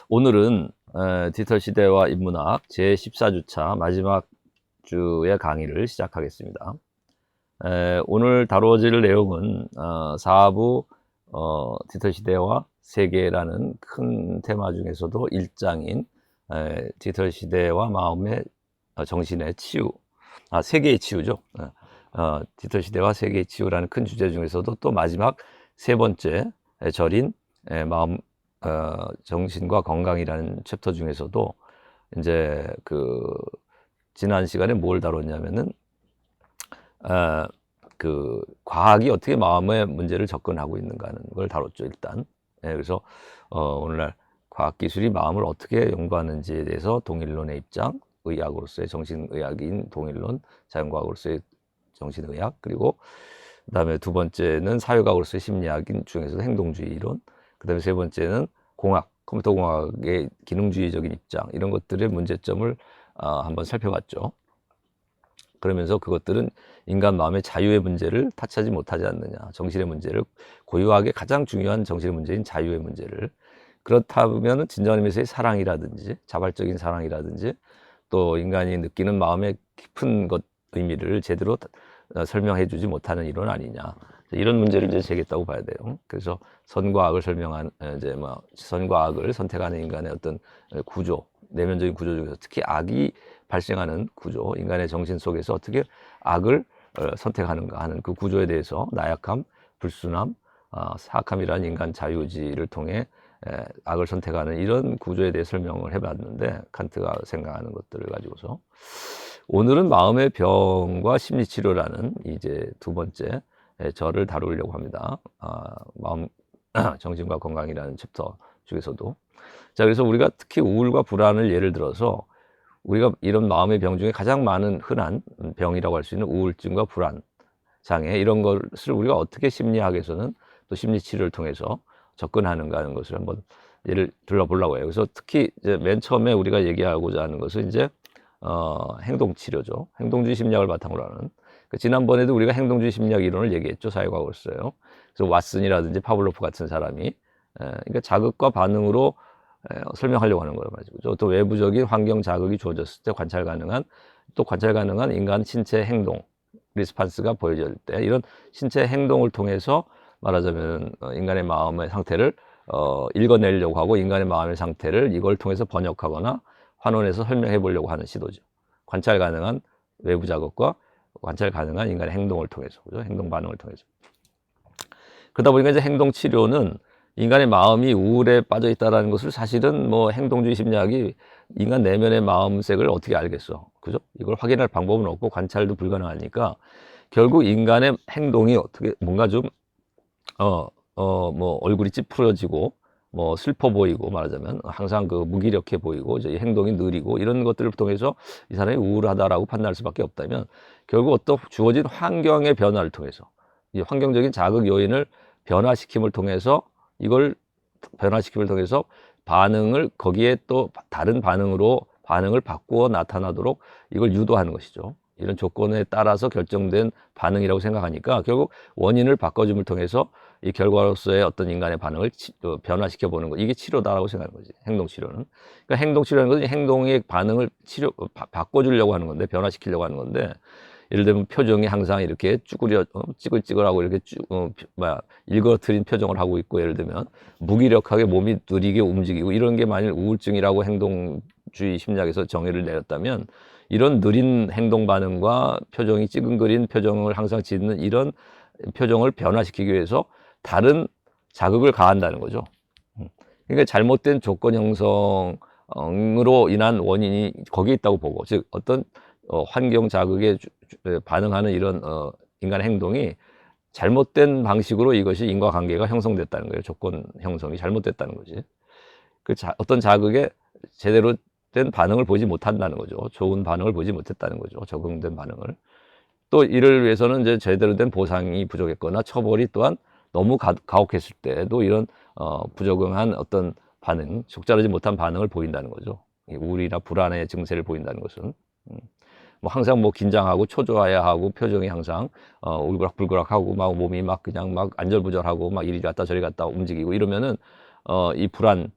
오늘은 디지털 시대와 인문학 제14주차 마지막 주의 강의를 시작하겠습니다. 오늘 다루어질 내용은 4부 디지털 시대와 세계라는 큰 테마 중에서도 1장인 디지털 시대와 마음의 정신의 치유, 세계의 치유죠. 디지털 시대와 세계의 치유라는 큰 주제 중에서도 또 마지막 세 번째 절인 마음 정신과 건강이라는 챕터 중에서도 이제 지난 시간에 뭘 다뤘냐면은 과학이 어떻게 마음의 문제를 접근하고 있는가 하는 걸 다뤘죠, 일단. 그래서 오늘날 과학 기술이 마음을 어떻게 연구하는지에 대해서 동일론의 입장, 의학으로서의 정신의학인 동일론, 자연과학으로서의 정신의학, 그리고 그다음에 두 번째는 사회과학으로서의 심리학인 중에서도 행동주의 이론, 그다음에 세 번째는 공학, 컴퓨터 공학의 기능주의적인 입장, 이런 것들의 문제점을 한번 살펴봤죠. 그러면서 그것들은 인간 마음의 자유의 문제를 타치하지 못하지 않느냐, 정신의 문제를, 고유하게 가장 중요한 정신의 문제인 자유의 문제를, 그렇다면 진정한 의미에서의 사랑이라든지 자발적인 사랑이라든지 또 인간이 느끼는 마음의 깊은 의미를 제대로 설명해 주지 못하는 이론 아니냐, 이런 문제를 이제 제기했다고 봐야 돼요. 그래서 선과 악을 설명한 선과 악을 선택하는 인간의 어떤 구조, 내면적인 구조 중에서 특히 악이 발생하는 구조, 인간의 정신 속에서 어떻게 악을 선택하는가 하는 그 구조에 대해서 나약함, 불순함, 사악함이라는 인간 자유의지를 통해 악을 선택하는 이런 구조에 대해 설명을 해봤는데, 칸트가 생각하는 것들을 가지고서 오늘은 마음의 병과 심리치료라는 이제 두 번째 절을 다루려고 합니다. 마음, 정신과 건강이라는 챕터 중에서도. 자, 그래서 우리가 특히 우울과 불안을 예를 들어서 우리가 이런 마음의 병 중에 가장 많은 흔한 병이라고 할 수 있는 우울증과 불안 장애, 이런 것을 우리가 어떻게 심리학에서는 또 심리치료를 통해서 접근하는가 하는 것을 한번 예를 들어보려고 해요. 그래서 특히 이제 맨 처음에 우리가 얘기하고자 하는 것은 이제 행동치료죠. 행동주의 심리학을 바탕으로 하는. 지난번에도 우리가 행동주의 심리학 이론을 얘기했죠. 사회과학으로서요. 그래서 왓슨이라든지 파블로프 같은 사람이 그러니까 자극과 반응으로 설명하려고 하는 거란 말이죠. 또 외부적인 환경 자극이 주어졌을 때 관찰 가능한 인간 신체 행동 리스판스가 보여질 때, 이런 신체 행동을 통해서 말하자면 인간의 마음의 상태를 읽어내려고 하고, 인간의 마음의 상태를 이걸 통해서 번역하거나 환원해서 설명해 보려고 하는 시도죠. 관찰 가능한 외부 자극과 관찰 가능한 인간의 행동을 통해서, 그죠? 행동 반응을 통해서. 그러다 보니까 이제 행동 치료는 인간의 마음이 우울에 빠져 있다라는 것을 사실은 행동주의 심리학이 인간 내면의 마음색을 어떻게 알겠어, 그죠? 이걸 확인할 방법은 없고 관찰도 불가능하니까 결국 인간의 행동이 어떻게 뭔가 좀 얼굴이 찌푸려지고 슬퍼 보이고, 말하자면 항상 무기력해 보이고 이제 행동이 느리고, 이런 것들을 통해서 이 사람이 우울하다라고 판단할 수밖에 없다면, 결국 어떤 주어진 환경의 변화를 통해서, 이 환경적인 자극 요인을 변화시킴을 통해서, 반응을 거기에 또 다른 반응을 바꾸어 나타나도록 이걸 유도하는 것이죠. 이런 조건에 따라서 결정된 반응이라고 생각하니까 결국 원인을 바꿔줌을 통해서 이 결과로서의 어떤 인간의 반응을 변화시켜 보는 것, 이게 치료다라고 생각하는 거지, 행동치료는. 그러니까 행동치료라는 것은 행동의 반응을 바꿔주려고 하는 건데, 변화시키려고 하는 건데, 예를 들면 표정이 항상 이렇게 찌글찌글하고 이렇게 일그러뜨린 표정을 하고 있고, 예를 들면 무기력하게 몸이 느리게 움직이고, 이런 게 만일 우울증이라고 행동주의 심리학에서 정의를 내렸다면, 이런 느린 행동 반응과 표정이 찌근거린 표정을 항상 짓는 이런 표정을 변화시키기 위해서 다른 자극을 가한다는 거죠. 그러니까 잘못된 조건 형성으로 인한 원인이 거기에 있다고 보고, 즉 어떤 환경 자극에 반응하는 이런 인간의 행동이 잘못된 방식으로 이것이 인과관계가 형성됐다는 거예요. 조건 형성이 잘못됐다는 거지. 어떤 자극에 제대로 된 반응을 보지 못한다는 거죠. 좋은 반응을 보지 못했다는 거죠. 적응된 반응을. 또 이를 위해서는 이제 제대로 된 보상이 부족했거나 처벌이 또한 너무 가혹했을 때도 이런 부적응한 어떤 반응, 적절하지 못한 반응을 보인다는 거죠. 우울이나 불안의 증세를 보인다는 것은. 항상 긴장하고 초조해하고, 표정이 항상 울그락불그락하고, 몸이 그냥 안절부절하고, 이리 갔다 저리 갔다 움직이고, 이러면은 이 불안,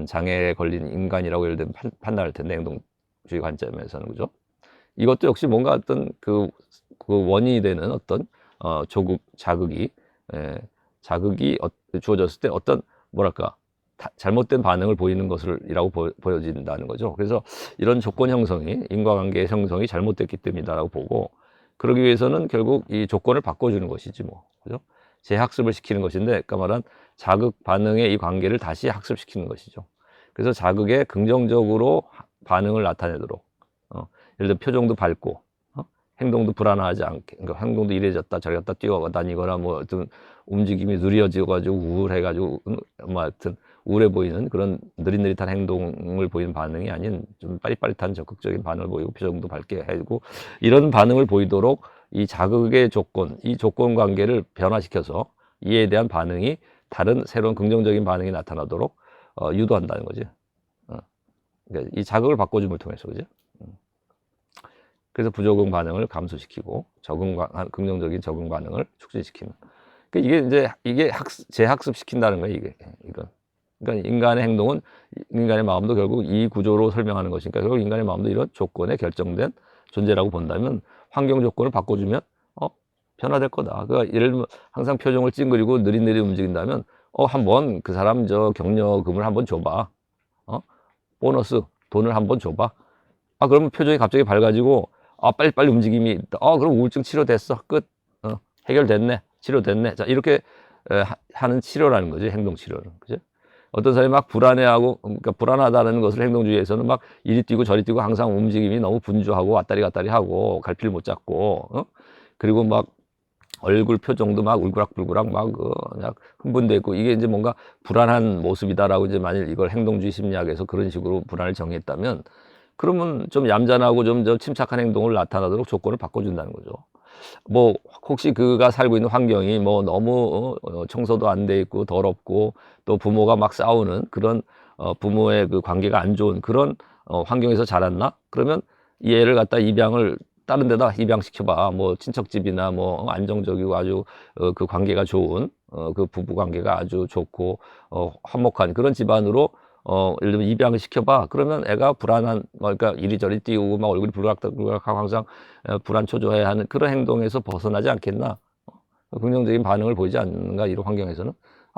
장애에 걸린 인간이라고 예를 들면 판단할 텐데, 행동주의 관점에서는, 그죠? 이것도 역시 뭔가 어떤 그 원인이 되는 어떤 자극이, 예, 자극이 주어졌을 때 어떤 뭐랄까 잘못된 반응을 보이는 것이라고 보여진다는 거죠. 그래서 이런 조건 형성이, 인과관계의 형성이 잘못됐기 때문이다라고 보고, 그러기 위해서는 결국 이 조건을 바꿔주는 것이지 뭐, 그죠? 재학습을 시키는 것인데, 아까 말한 자극 반응의 이 관계를 다시 학습시키는 것이죠. 그래서 자극에 긍정적으로 반응을 나타내도록, 예를 들어 표정도 밝고, 행동도 불안하지 않게, 그러니까 행동도 이래졌다 저래졌다 뛰어다니거나 뭐 어떤 움직임이 느려져 가지고 우울해 가지고 뭐 하여튼 우울해 보이는 그런 느릿느릿한 행동을 보이는 반응이 아닌 좀 빠릿빠릿한 적극적인 반응을 보이고 표정도 밝게 해주고, 이런 반응을 보이도록 이 자극의 조건, 이 조건 관계를 변화시켜서 이에 대한 반응이 다른 새로운 긍정적인 반응이 나타나도록 유도한다는 거지. 그러니까 이 자극을 바꿔줌을 통해서, 그죠? 그래서 부적응 반응을 감소시키고 긍정적인 적응 반응을 촉진시키는. 그러니까 이게 이제 재학습시킨다는 거예요. 이건. 그러니까 인간의 행동은, 인간의 마음도 결국 이 구조로 설명하는 것이니까, 결국 인간의 마음도 이런 조건에 결정된 존재라고 본다면, 환경 조건을 바꿔주면 변화될 거다. 그러니까 예를 들면 항상 표정을 찡그리고 느릿느릿 움직인다면, 한번 그 사람 격려금을 한번 줘봐. 보너스 돈을 한번 줘봐. 그러면 표정이 갑자기 밝아지고, 빨리빨리 움직임이 있다. 그럼 우울증 치료됐어. 끝. 해결됐네. 치료됐네. 자, 이렇게 하는 치료라는 거지, 행동 치료는. 그죠? 어떤 사람이 막 불안해하고, 그러니까 불안하다는 것을 행동주의에서는 막 이리 뛰고 저리 뛰고 항상 움직임이 너무 분주하고 왔다리 갔다리 하고 갈피를 못 잡고, 그리고 막 얼굴 표정도 막 울그락불그락 막 그냥 흥분돼 있고, 이게 이제 뭔가 불안한 모습이다라고 이제 만일 이걸 행동주의 심리학에서 그런 식으로 불안을 정의했다면, 그러면 좀 얌전하고 좀 침착한 행동을 나타나도록 조건을 바꿔준다는 거죠. 뭐 혹시 그가 살고 있는 환경이 뭐 너무 청소도 안 돼 있고 더럽고 또 부모가 막 싸우는 그런 부모의 그 관계가 안 좋은 그런 환경에서 자랐나? 그러면 이 애를 갖다 다른 데다 입양시켜봐. 뭐 친척집이나 뭐 안정적이고 아주 그 관계가 좋은 그 부부 관계가 아주 좋고 화목한 그런 집안으로 예를 들면 입양을 시켜봐. 그러면 애가 불안한, 그러니까 이리저리 뛰고 막 얼굴이 불락불락하고 항상 불안 초조해하는 그런 행동에서 벗어나지 않겠나? 긍정적인 반응을 보이지 않는가, 이런 환경에서는?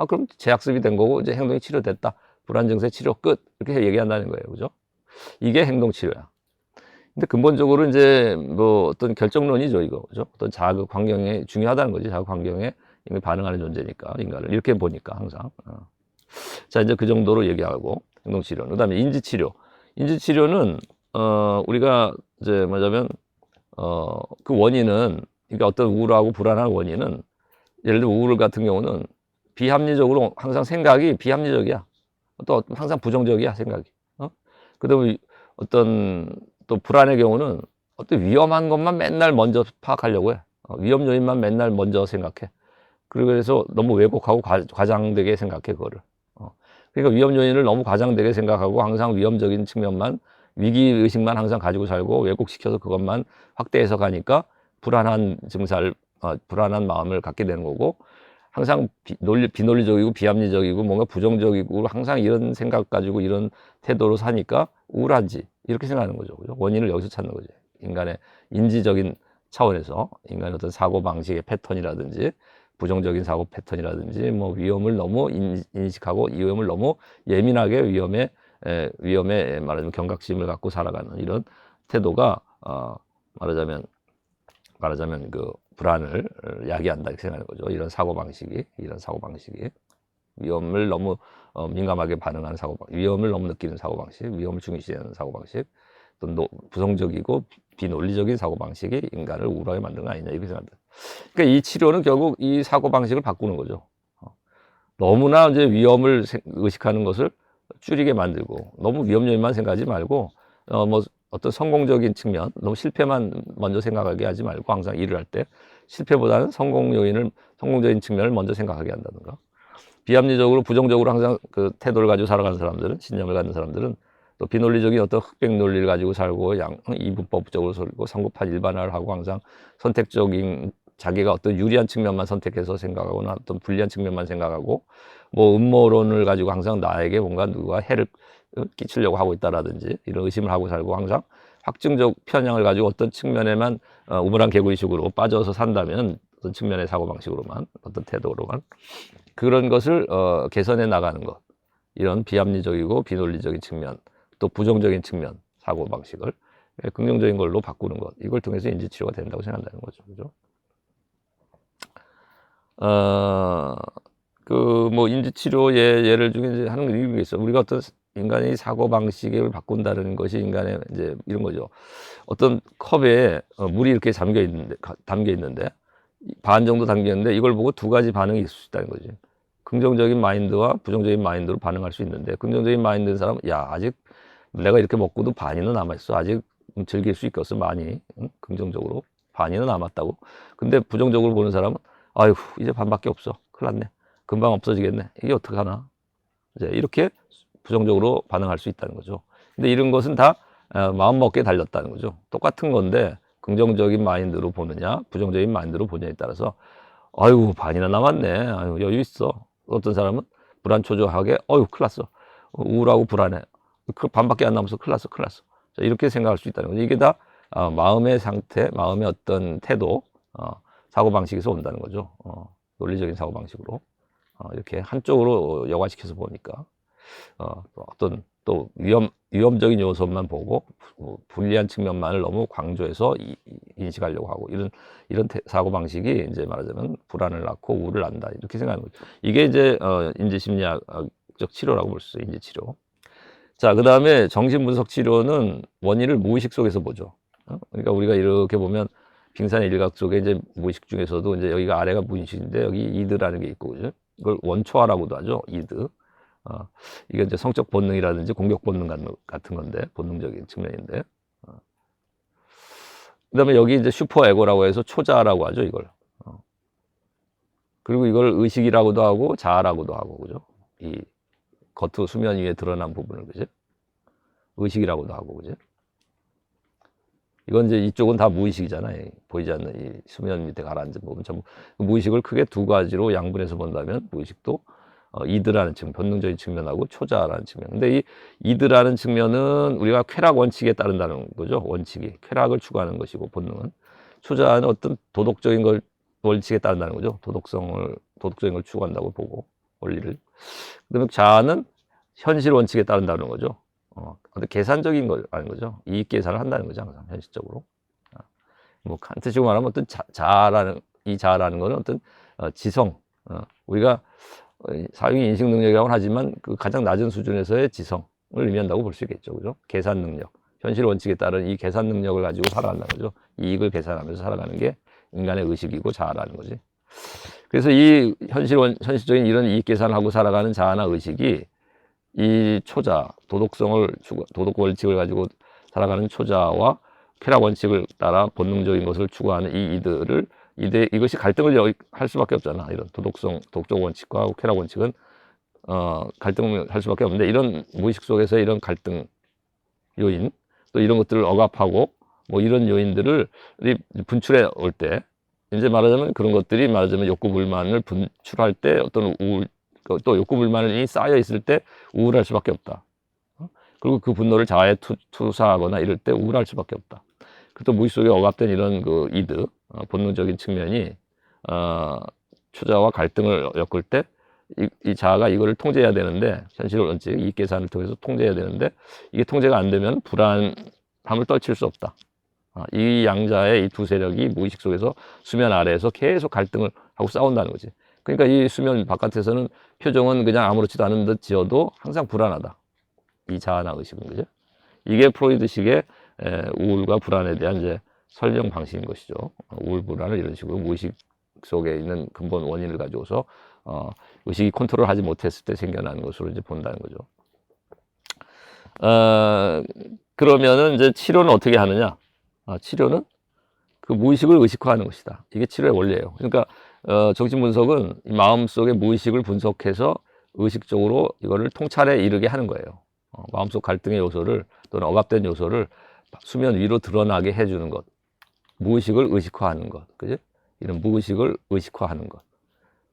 그럼 재학습이 된 거고 이제 행동이 치료됐다. 불안 증세 치료 끝. 이렇게 얘기한다는 거예요. 그죠? 이게 행동 치료야. 근데 근본적으로 이제 뭐 어떤 결정론이죠, 이거. 그죠? 어떤 자극 환경에 중요하다는 거지. 자극 환경에 반응하는 존재니까, 인간을. 이렇게 보니까 항상. 자, 이제 그 정도로 얘기하고, 행동치료. 그 다음에 인지치료. 인지치료는, 우리가 이제 뭐냐면, 그 원인은, 그러니까 어떤 우울하고 불안한 원인은, 예를 들어 우울 같은 경우는 비합리적으로 항상 생각이 비합리적이야. 또 항상 부정적이야, 생각이. 그 다음에 어떤 또 불안의 경우는 어떤 위험한 것만 맨날 먼저 파악하려고 해. 위험 요인만 맨날 먼저 생각해. 그래서 너무 왜곡하고 과장되게 생각해, 그거를. 그러니까 위험 요인을 너무 과장되게 생각하고 항상 위험적인 측면만, 위기의식만 항상 가지고 살고 왜곡시켜서 그것만 확대해서 가니까 불안한 불안한 마음을 갖게 되는 거고, 항상 비논리적이고 비합리적이고 뭔가 부정적이고 항상 이런 생각 가지고 이런 태도로 사니까 우울하지, 이렇게 생각하는 거죠. 그죠? 원인을 여기서 찾는 거죠. 인간의 인지적인 차원에서 인간의 어떤 사고방식의 패턴이라든지 부정적인 사고 패턴이라든지 뭐 위험을 너무 인식하고 위험을 너무 예민하게 위험에 말하자면 경각심을 갖고 살아가는 이런 태도가 말하자면 그 불안을 야기한다, 이렇게 생각하는 거죠. 이런 사고방식이 위험을 너무 민감하게 반응하는 위험을 너무 느끼는 사고방식, 위험을 중요시하는 사고방식, 또 부정적이고 비논리적인 사고방식이 인간을 우울하게 만드는 거 아니냐, 이렇게 생각합니다. 그러니까 이 치료는 결국 이 사고방식을 바꾸는 거죠. 너무나 이제 위험을 의식하는 것을 줄이게 만들고, 너무 위험 요인만 생각하지 말고, 뭐 어떤 성공적인 측면, 너무 실패만 먼저 생각하게 하지 말고, 항상 일을 할 때 실패보다는 성공적인 측면을 먼저 생각하게 한다든가, 비합리적으로 부정적으로 항상 그 태도를 가지고 살아가는 사람들은, 신념을 갖는 사람들은 또 비논리적인 어떤 흑백 논리를 가지고 살고 이분법적으로 살고 성급한 일반화를 하고 항상 선택적인 자기가 어떤 유리한 측면만 선택해서 생각하거나 어떤 불리한 측면만 생각하고 뭐 음모론을 가지고 항상 나에게 뭔가 누가 해를 끼치려고 하고 있다라든지 이런 의심을 하고 살고 항상 확증적 편향을 가지고 어떤 측면에만 우물안 개구리식으로 빠져서 산다면 어떤 측면의 사고방식으로만 어떤 태도로만 그런 것을 개선해 나가는 것 이런 비합리적이고 비논리적인 측면 또 부정적인 측면 사고방식을 긍정적인 걸로 바꾸는 것 이걸 통해서 인지치료가 된다고 생각한다는 거죠. 그죠? 그 뭐 인지치료 예를 중에 이제 하는 이런 게 있어. 우리가 어떤 인간의 사고 방식을 바꾼다는 것이 인간의 이제 이런 거죠. 어떤 컵에 물이 이렇게 담겨 있는데 반 정도 담겨 있는데 이걸 보고 두 가지 반응이 있을 수 있다는 거지. 긍정적인 마인드와 부정적인 마인드로 반응할 수 있는데 긍정적인 마인드인 사람은 야 아직 내가 이렇게 먹고도 반이나 남아 있어. 아직 즐길 수 있겠어 많이. 응? 긍정적으로 반이나 남았다고. 근데 부정적으로 보는 사람은 아휴 이제 반밖에 없어. 큰일 났네. 금방 없어지겠네. 이게 어떡하나. 이제 이렇게 부정적으로 반응할 수 있다는 거죠. 근데 이런 것은 다 마음먹기에 달렸다는 거죠. 똑같은 건데 긍정적인 마인드로 보느냐 부정적인 마인드로 보느냐에 따라서 아유 반이나 남았네. 아유 여유 있어. 어떤 사람은 불안초조하게 어유 큰일 났어. 우울하고 불안해. 그 반밖에 안 남아서 큰일 났어 큰일 났어. 자, 이렇게 생각할 수 있다는 거죠. 이게 다 마음의 상태, 마음의 어떤 태도, 사고방식에서 온다는 거죠. 논리적인 사고방식으로. 이렇게 한쪽으로 여과시켜서 보니까 어떤 또 위험적인 요소만 보고 불리한 측면만을 너무 강조해서 인식하려고 하고 이런 사고방식이 이제 말하자면 불안을 낳고 우울을 낳는다 이렇게 생각하는 거죠. 이게 이제 인지심리학적 치료라고 볼 수 있어요. 인지치료. 자, 그 다음에 정신분석 치료는 원인을 무의식 속에서 보죠. 그러니까 우리가 이렇게 보면 빙산의 일각 속에 이제 무의식 중에서도 이제 여기가 아래가 무의식인데 여기 이드라는 게 있고, 그죠? 이걸 원초화라고도 하죠. 이드. 이게 이제 성적 본능이라든지 공격 본능 같은 건데, 본능적인 측면인데. 그 다음에 여기 이제 슈퍼에고라고 해서 초자라고 하죠, 이걸. 그리고 이걸 의식이라고도 하고 자아라고도 하고, 그죠? 이 겉으로 수면 위에 드러난 부분을, 그죠? 의식이라고도 하고, 그죠? 이건 이제 이쪽은 다 무의식이잖아요. 보이지 않는 이 수면 밑에 가라앉은 부분 전부 무의식을 크게 두 가지로 양분해서 본다면 무의식도 이드라는 측면, 본능적인 측면하고 초자라는 측면. 근데 이 이드라는 측면은 우리가 쾌락 원칙에 따른다는 거죠. 원칙이 쾌락을 추구하는 것이고 본능은 초자는 어떤 도덕적인 걸 원칙에 따른다는 거죠. 도덕적인 걸 추구한다고 보고 원리를. 그다음에 자아는 현실 원칙에 따른다는 거죠. 어떤 계산적인 걸 아는 거죠. 이익 계산을 한다는 거죠, 항상 현실적으로. 뭐 칸트식으로 말하면 어떤 자아라는 거는 어떤 지성, 우리가 사용의 인식 능력이라고는 하지만 그 가장 낮은 수준에서의 지성을 의미한다고 볼 수 있겠죠, 그죠? 계산 능력, 현실 원칙에 따른 이 계산 능력을 가지고 살아간다는 거죠. 이익을 계산하면서 살아가는 게 인간의 의식이고 자아라는 거지. 그래서 이 현실적인 이런 이익 계산을 하고 살아가는 자아나 의식이 이 초자, 도덕 원칙을 가지고 살아가는 초자와 쾌락 원칙을 따라 본능적인 것을 추구하는 이것이 갈등을 할 수밖에 없잖아. 이런 도덕적 원칙과 쾌락 원칙은 갈등을 할 수밖에 없는데 이런 무의식 속에서 이런 갈등 요인 또 이런 것들을 억압하고 뭐 이런 요인들을 분출해 올 때 이제 말하자면 그런 것들이 말하자면 욕구 불만을 분출할 때 어떤 또 욕구 불만이 쌓여 있을 때 우울할 수밖에 없다. 그리고 그 분노를 자아에 투사하거나 이럴 때 우울할 수밖에 없다. 또 무의식 속에 억압된 이런 그 이드, 본능적인 측면이 초자와 갈등을 엮을 때 이 자아가 이거를 통제해야 되는데 현실 원칙, 이익 계산을 통해서 통제해야 되는데 이게 통제가 안 되면 불안함을 떨칠 수 없다. 이 양자의 이 두 세력이 무의식 속에서 수면 아래에서 계속 갈등을 하고 싸운다는 거지. 그러니까 이 수면 바깥에서는 표정은 그냥 아무렇지도 않은 듯 지어도 항상 불안하다. 이 자아나 의식은, 그죠? 이게 프로이드식의 우울과 불안에 대한 이제 설명 방식인 것이죠. 우울, 불안을 이런 식으로 무의식 속에 있는 근본 원인을 가지고서 의식이 컨트롤하지 못했을 때 생겨나는 것으로 이제 본다는 거죠. 그러면은 이제 치료는 어떻게 하느냐? 치료는 그 무의식을 의식화하는 것이다. 이게 치료의 원리예요. 그러니까 정신분석은 이 마음속의 무의식을 분석해서 의식적으로 이거를 통찰에 이르게 하는 거예요. 마음속 갈등의 요소를 또는 억압된 요소를 수면 위로 드러나게 해주는 것. 무의식을 의식화하는 것. 그지? 이런 무의식을 의식화하는 것.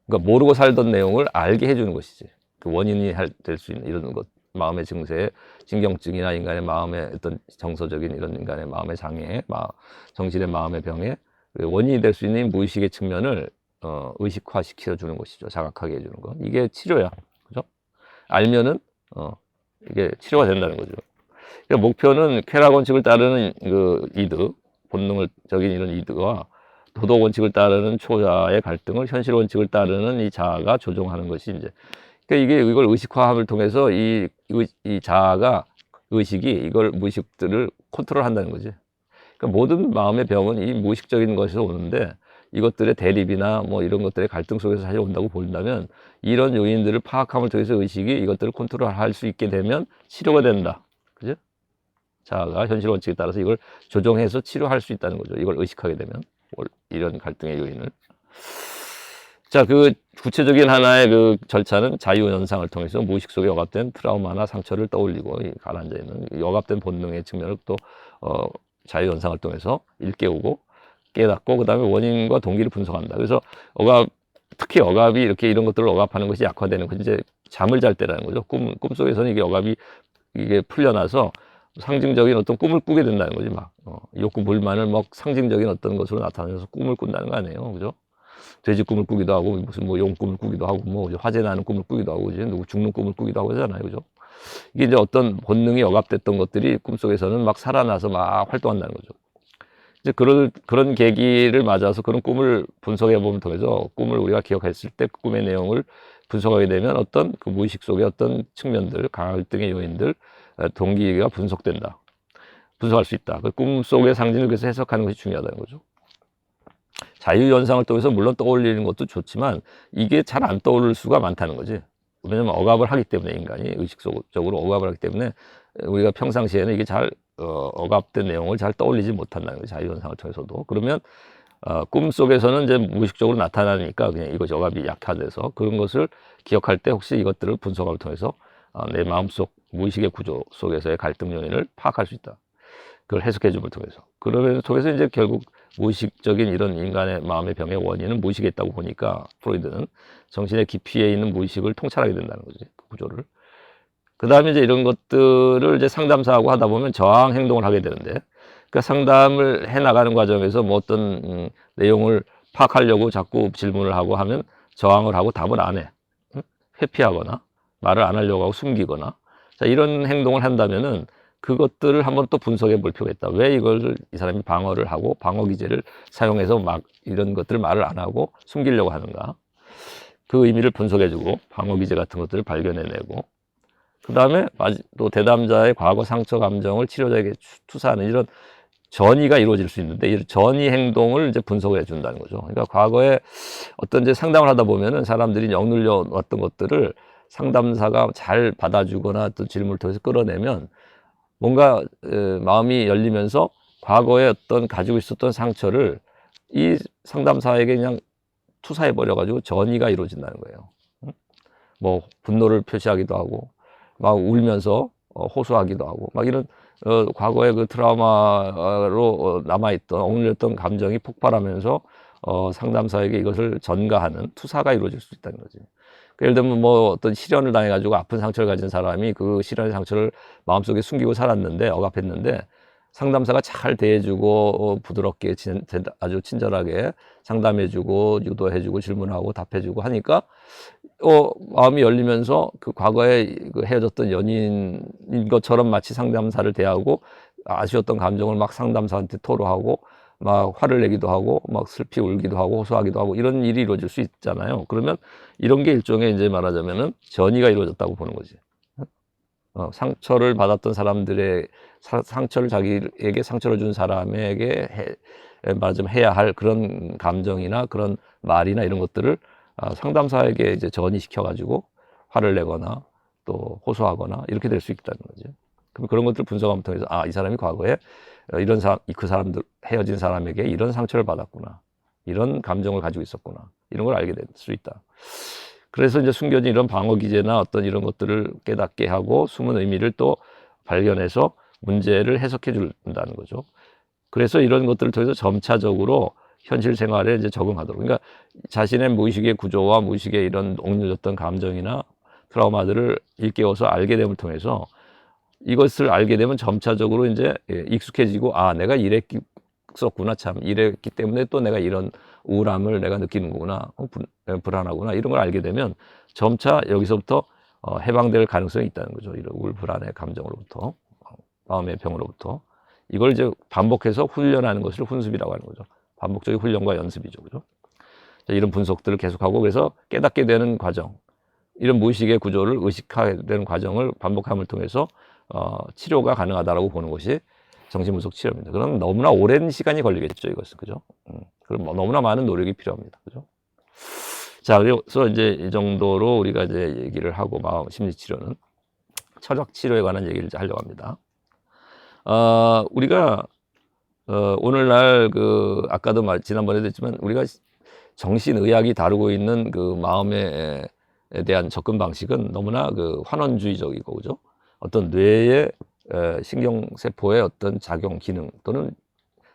그러니까 모르고 살던 내용을 알게 해주는 것이지. 그 원인이 될 수 있는 이런 것, 마음의 증세, 신경증이나 인간의 마음의 어떤 정서적인 이런 인간의 마음의 장애, 정신의 마음의 병에 원인이 될 수 있는 무의식의 측면을 의식화 시켜주는 것이죠. 자각하게 해주는 것. 이게 치료야. 그죠? 알면은, 이게 치료가 된다는 거죠. 그러니까 목표는 쾌락 원칙을 따르는 그 이득, 본능적인 이런 이득과 도덕 원칙을 따르는 초자의 갈등을 현실 원칙을 따르는 이 자아가 조종하는 것이 이제, 그러니까 이게 이걸 의식화함을 통해서 이 자아가 의식이 이걸 무의식들을 컨트롤한다는 거지. 그러니까 모든 마음의 병은 이 무의식적인 것에서 오는데 이것들의 대립이나 뭐 이런 것들의 갈등 속에서 사실 온다고 본다면 이런 요인들을 파악함을 통해서 의식이 이것들을 컨트롤할 수 있게 되면 치료가 된다. 그죠? 자아가 현실 원칙에 따라서 이걸 조정해서 치료할 수 있다는 거죠. 이걸 의식하게 되면 이런 갈등의 요인을. 자, 그 구체적인 하나의 그 절차는 자유 연상을 통해서 무의식 속에 억압된 트라우마나 상처를 떠올리고 가라앉아 있는 억압된 본능의 측면을 또 자유 연상을 통해서 일깨우고 깨닫고 그다음에 원인과 동기를 분석한다. 그래서 특히 억압이 이렇게 이런 것들을 억압하는 것이 약화되는 것이 이제 잠을 잘 때라는 거죠. 꿈속에서는 이게 억압이 이게 풀려나서 상징적인 어떤 꿈을 꾸게 된다는 거지. 욕구 불만을 상징적인 어떤 것으로 나타내서 꿈을 꾼다는 거 아니에요. 그죠? 돼지 꿈을 꾸기도 하고 무슨 용 꿈을 꾸기도 하고 화재 나는 꿈을 꾸기도 하고 이제 누구 죽는 꿈을 꾸기도 하고 하잖아요. 그죠? 이게 이제 어떤 본능이 억압됐던 것들이 꿈속에서는 살아나서 활동한다는 거죠. 이제 그런 계기를 맞아서 그런 꿈을 분석해 보면 통해서 꿈을 우리가 기억했을 때 그 꿈의 내용을 분석하게 되면 어떤 그 무의식 속의 어떤 측면들, 갈등의 요인들, 동기가 분석된다. 분석할 수 있다. 그 꿈 속의 상징을 그래서 해석하는 것이 중요하다는 거죠. 자유연상을 통해서 물론 떠올리는 것도 좋지만 이게 잘 안 떠오를 수가 많다는 거지. 왜냐면 억압을 하기 때문에 인간이 의식적으로 억압을 하기 때문에 우리가 평상시에는 이게 잘 억압된 내용을 잘 떠올리지 못한다는 거지. 자유연상을 통해서도. 그러면 꿈속에서는 이제 무의식적으로 나타나니까 그냥 이것이 억압이 약화돼서 그런 것을 기억할 때 혹시 이것들을 분석을 통해서 내 마음속 무의식의 구조 속에서의 갈등 요인을 파악할 수 있다. 그걸 해석해 줌을 통해서. 그러면서 통해서 이제 결국 무의식적인 이런 인간의 마음의 병의 원인은 무의식에 있다고 보니까 프로이드는 정신의 깊이에 있는 무의식을 통찰하게 된다는 거지. 그 구조를. 그 다음에 이제 이런 것들을 이제 상담사하고 하다 보면 저항 행동을 하게 되는데, 그러니까 상담을 해 나가는 과정에서 어떤 내용을 파악하려고 자꾸 질문을 하고 하면 저항을 하고 답을 안 해. 회피하거나 말을 안 하려고 하고 숨기거나. 자, 이런 행동을 한다면은 그것들을 한번 또 분석해 볼 필요가 있다. 왜 이걸 이 사람이 방어를 하고 방어 기제를 사용해서 이런 것들을 말을 안 하고 숨기려고 하는가. 그 의미를 분석해 주고 방어 기제 같은 것들을 발견해내고 그 다음에 또 대담자의 과거 상처 감정을 치료자에게 투사하는 이런 전이가 이루어질 수 있는데 이 전이 행동을 이제 분석을 해준다는 거죠. 그러니까 과거에 어떤 이제 상담을 하다 보면은 사람들이 억눌려 왔던 것들을 상담사가 잘 받아주거나 또 질문을 통해서 끌어내면 뭔가 마음이 열리면서 과거에 어떤 가지고 있었던 상처를 이 상담사에게 그냥 투사해 버려 가지고 전이가 이루어진다는 거예요. 분노를 표시하기도 하고 울면서 호소하기도 하고 이런 과거의 그 트라우마로 남아있던 억눌렸던 감정이 폭발하면서 상담사에게 이것을 전가하는 투사가 이루어질 수 있다는 거지. 예를 들면 어떤 실연을 당해가지고 아픈 상처를 가진 사람이 그 실연의 상처를 마음속에 숨기고 살았는데 억압했는데 상담사가 잘 대해주고 부드럽게 아주 친절하게 상담해주고 유도해주고 질문하고 답해주고 하니까 마음이 열리면서 그 과거에 그 헤어졌던 연인인 것처럼 마치 상담사를 대하고 아쉬웠던 감정을 상담사한테 토로하고 화를 내기도 하고 슬피 울기도 하고 호소하기도 하고 이런 일이 이루어질 수 있잖아요. 그러면 이런 게 일종의 이제 말하자면은 전이가 이루어졌다고 보는 거지. 상처를 받았던 사람들의 상처를 자기에게 상처를 준 사람에게 말하자면 해야 할 그런 감정이나 그런 말이나 이런 것들을 상담사에게 이제 전이시켜 가지고 화를 내거나 또 호소하거나 이렇게 될 수 있다는 거죠. 그럼 그런 것들을 분석하면 통해서 이 사람이 과거에 그 사람들 헤어진 사람에게 이런 상처를 받았구나, 이런 감정을 가지고 있었구나, 이런 걸 알게 될 수 있다. 그래서 이제 숨겨진 이런 방어 기제나 어떤 이런 것들을 깨닫게 하고 숨은 의미를 또 발견해서 문제를 해석해 준다는 거죠. 그래서 이런 것들을 통해서 점차적으로 현실 생활에 이제 적응하도록. 그러니까 자신의 무의식의 구조와 무의식의 이런 억눌렸던 감정이나 트라우마들을 일깨워서 알게 됨을 통해서 이것을 알게 되면 점차적으로 이제 익숙해지고, 아, 내가 이랬었구나, 참. 이랬기 때문에 또 내가 이런 우울함을 내가 느끼는 거구나, 불안하구나, 이런 걸 알게 되면 점차 여기서부터 해방될 가능성이 있다는 거죠. 이런 우울, 불안의 감정으로부터, 마음의 병으로부터. 이걸 이제 반복해서 훈련하는 것을 훈습이라고 하는 거죠. 반복적인 훈련과 연습이죠. 그죠? 이런 분석들을 계속하고, 그래서 깨닫게 되는 과정, 이런 무의식의 구조를 의식하게 되는 과정을 반복함을 통해서 치료가 가능하다라고 보는 것이 정신분석 치료입니다. 그럼 너무나 오랜 시간이 걸리겠죠, 이것은. 그죠? 그럼 너무나 많은 노력이 필요합니다. 그죠? 자, 그래서 이제 이 정도로 우리가 이제 얘기를 하고, 마음 심리 치료는 철학 치료에 관한 얘기를 이제 하려고 합니다. 우리가 오늘날 아까도 지난번에도 했지만, 우리가 정신의학이 다루고 있는 그 마음에 대한 접근 방식은 너무나 환원주의적이고, 그죠? 어떤 뇌의 신경세포의 어떤 작용 기능, 또는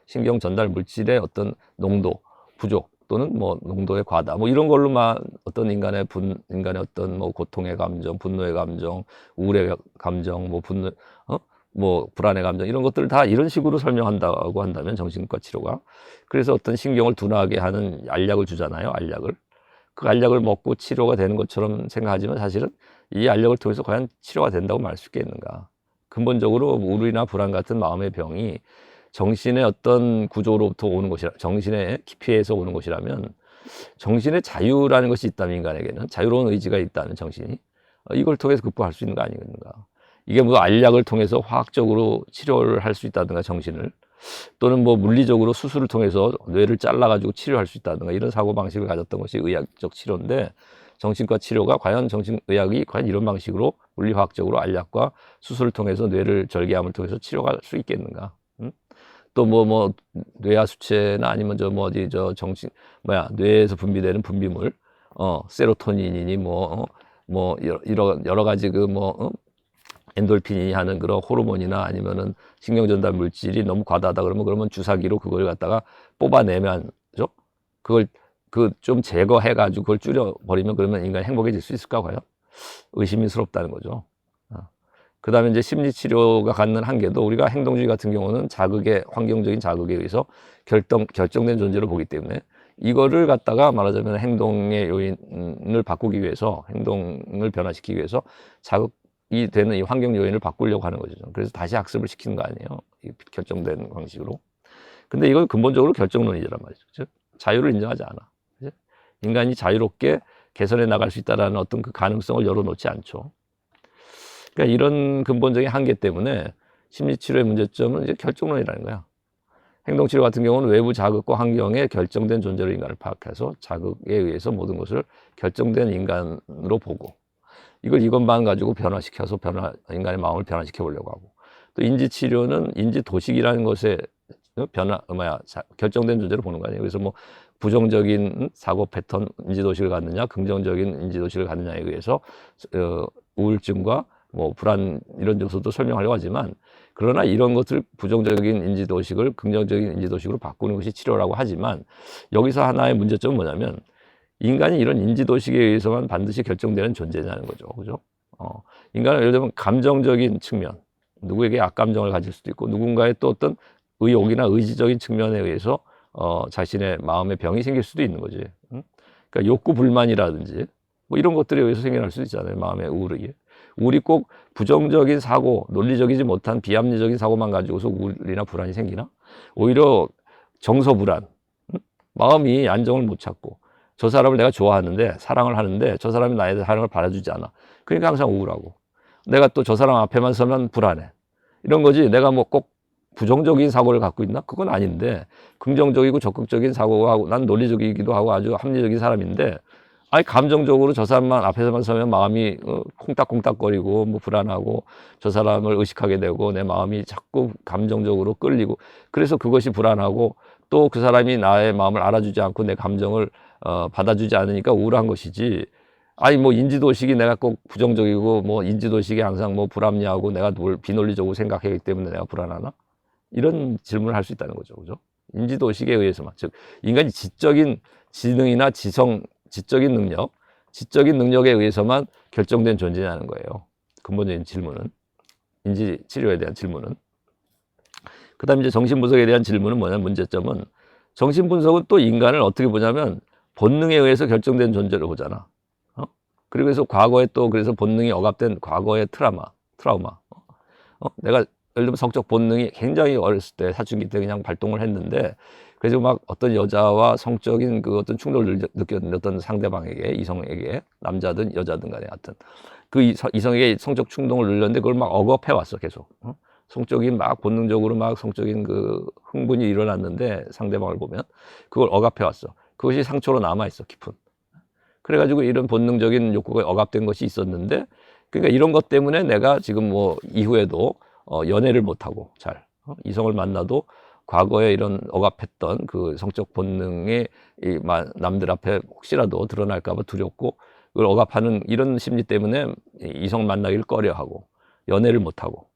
신경 전달 물질의 어떤 농도 부족, 또는 뭐 농도의 과다, 뭐 이런 걸로만 어떤 인간의 어떤 뭐 고통의 감정, 분노의 감정, 우울의 감정, 뭐 뭐 불안의 감정, 이런 것들을 다 이런 식으로 설명한다고 한다면, 정신과 치료가, 그래서 어떤 신경을 둔하게 하는 알약을 주잖아요. 알약을. 그 알약을 먹고 치료가 되는 것처럼 생각하지만, 사실은 이 알약을 통해서 과연 치료가 된다고 말할 수 있겠는가. 근본적으로 우울이나 불안 같은 마음의 병이 정신의 어떤 구조로부터 오는 것이라, 정신의 깊이에서 오는 것이라면, 정신의 자유라는 것이 있다면, 인간에게는 자유로운 의지가 있다면, 정신이 이걸 통해서 극복할 수 있는 거 아니겠는가. 이게 뭐 알약을 통해서 화학적으로 치료를 할 수 있다든가, 정신을, 또는 뭐 물리적으로 수술을 통해서 뇌를 잘라가지고 치료할 수 있다든가, 이런 사고방식을 가졌던 것이 의학적 치료인데, 정신과 치료가 과연, 정신의학이 과연 이런 방식으로 물리화학적으로 알약과 수술을 통해서 뇌를 절개함을 통해서 치료할 수 있겠는가. 또 뇌하 수체나 아니면 뇌에서 분비되는 분비물, 세로토닌이니 여러 가지 엔돌핀이 하는 그런 호르몬이나 아니면은 신경 전달 물질이 너무 과다하다 그러면 주사기로 그걸 갖다가 뽑아내면, 그죠? 그걸 좀 제거해 가지고 그걸 줄여 버리면, 그러면 인간이 행복해질 수 있을까, 과연? 의심스럽다는 거죠. 그다음에 이제 심리 치료가 갖는 한계도, 우리가 행동주의 같은 경우는 환경적인 자극에 의해서 결정된 존재로 보기 때문에, 이거를 갖다가 말하자면 행동의 요인을 바꾸기 위해서, 행동을 변화시키기 위해서 자극이 되는 이 환경 요인을 바꾸려고 하는 거죠. 그래서 다시 학습을 시키는 거 아니에요, 이 결정된 방식으로. 근데 이건 근본적으로 결정론이란 말이죠. 그죠? 자유를 인정하지 않아. 그죠? 인간이 자유롭게 개선해 나갈 수 있다는 어떤 그 가능성을 열어놓지 않죠. 그러니까 이런 근본적인 한계 때문에 심리치료의 문제점은 이제 결정론이라는 거야. 행동치료 같은 경우는 외부 자극과 환경에 결정된 존재로 인간을 파악해서 자극에 의해서 모든 것을 결정된 인간으로 보고, 이것만 가지고 변화시켜서 인간의 마음을 변화시켜 보려고 하고, 또 인지치료는 인지도식이라는 것에 결정된 존재로 보는 거 아니에요. 그래서 부정적인 사고 패턴 인지도식을 갖느냐, 긍정적인 인지도식을 갖느냐에 의해서 우울증과 불안, 이런 요소도 설명하려고 하지만, 그러나 이런 것을 부정적인 인지도식을 긍정적인 인지도식으로 바꾸는 것이 치료라고 하지만, 여기서 하나의 문제점은 뭐냐면, 인간이 이런 인지도식에 의해서만 반드시 결정되는 존재냐는 거죠. 그죠? 인간은 예를 들면 감정적인 측면, 누구에게 악감정을 가질 수도 있고, 누군가의 또 어떤 의욕이나 의지적인 측면에 의해서 자신의 마음의 병이 생길 수도 있는 거지. 그러니까 욕구 불만이라든지 이런 것들에 의해서 생겨날 수도 있잖아요, 마음의 우울이. 우울이 꼭 부정적인 사고, 논리적이지 못한 비합리적인 사고만 가지고서 우울이나 불안이 생기나? 오히려 정서불안, 마음이 안정을 못 찾고, 저 사람을 내가 좋아하는데, 사랑을 하는데 저 사람이 나에 대해 사랑을 받아주지 않아. 그러니까 항상 우울하고, 내가 또 저 사람 앞에만 서면 불안해. 이런 거지. 내가 꼭 부정적인 사고를 갖고 있나? 그건 아닌데, 긍정적이고 적극적인 사고가 하고, 난 논리적이기도 하고 아주 합리적인 사람인데, 감정적으로 저 사람만 앞에서만 서면 마음이 콩닥콩닥거리고 불안하고, 저 사람을 의식하게 되고, 내 마음이 자꾸 감정적으로 끌리고, 그래서 그것이 불안하고, 또 그 사람이 나의 마음을 알아주지 않고 내 감정을 받아주지 않으니까 우울한 것이지. 인지도식이 내가 꼭 부정적이고, 인지도식이 항상 불합리하고 내가 비논리적으로 생각하기 때문에 내가 불안하나? 이런 질문을 할 수 있다는 거죠. 그죠? 인지도식에 의해서만. 즉 인간이 지적인 지능이나 지적인 능력에 의해서만 결정된 존재냐는 거예요. 근본적인 질문은. 인지 치료에 대한 질문은. 그 다음에 이제 정신분석에 대한 질문은 뭐냐면, 문제점은 정신분석은 또 인간을 어떻게 보냐면 본능에 의해서 결정된 존재로 보잖아. 그리고 그래서 과거에 또 그래서 본능이 억압된 과거의 트라우마. 내가 예를 들면 성적 본능이 굉장히 어렸을 때 사춘기 때 그냥 발동을 했는데, 그래서 막 어떤 여자와 성적인 그 어떤 충돌을 느꼈는데, 어떤 상대방에게, 이성에게, 남자든 여자든 간에 하여튼 그 이성에게 성적 충동을 눌렸는데 그걸 막 억압해 왔어, 계속. 성적인 막 본능적으로 막 성적인 그 흥분이 일어났는데 상대방을 보면 그걸 억압해 왔어. 그것이 상처로 남아 있어, 깊은. 그래가지고 이런 본능적인 욕구가 억압된 것이 있었는데, 그러니까 이런 것 때문에 내가 지금 뭐 이후에도 연애를 못하고 잘 이성을 만나도 과거에 이런 억압했던 그 성적 본능이 남들 앞에 혹시라도 드러날까 봐 두렵고, 그걸 억압하는 이런 심리 때문에 이성 만나기를 꺼려하고 연애를 못하고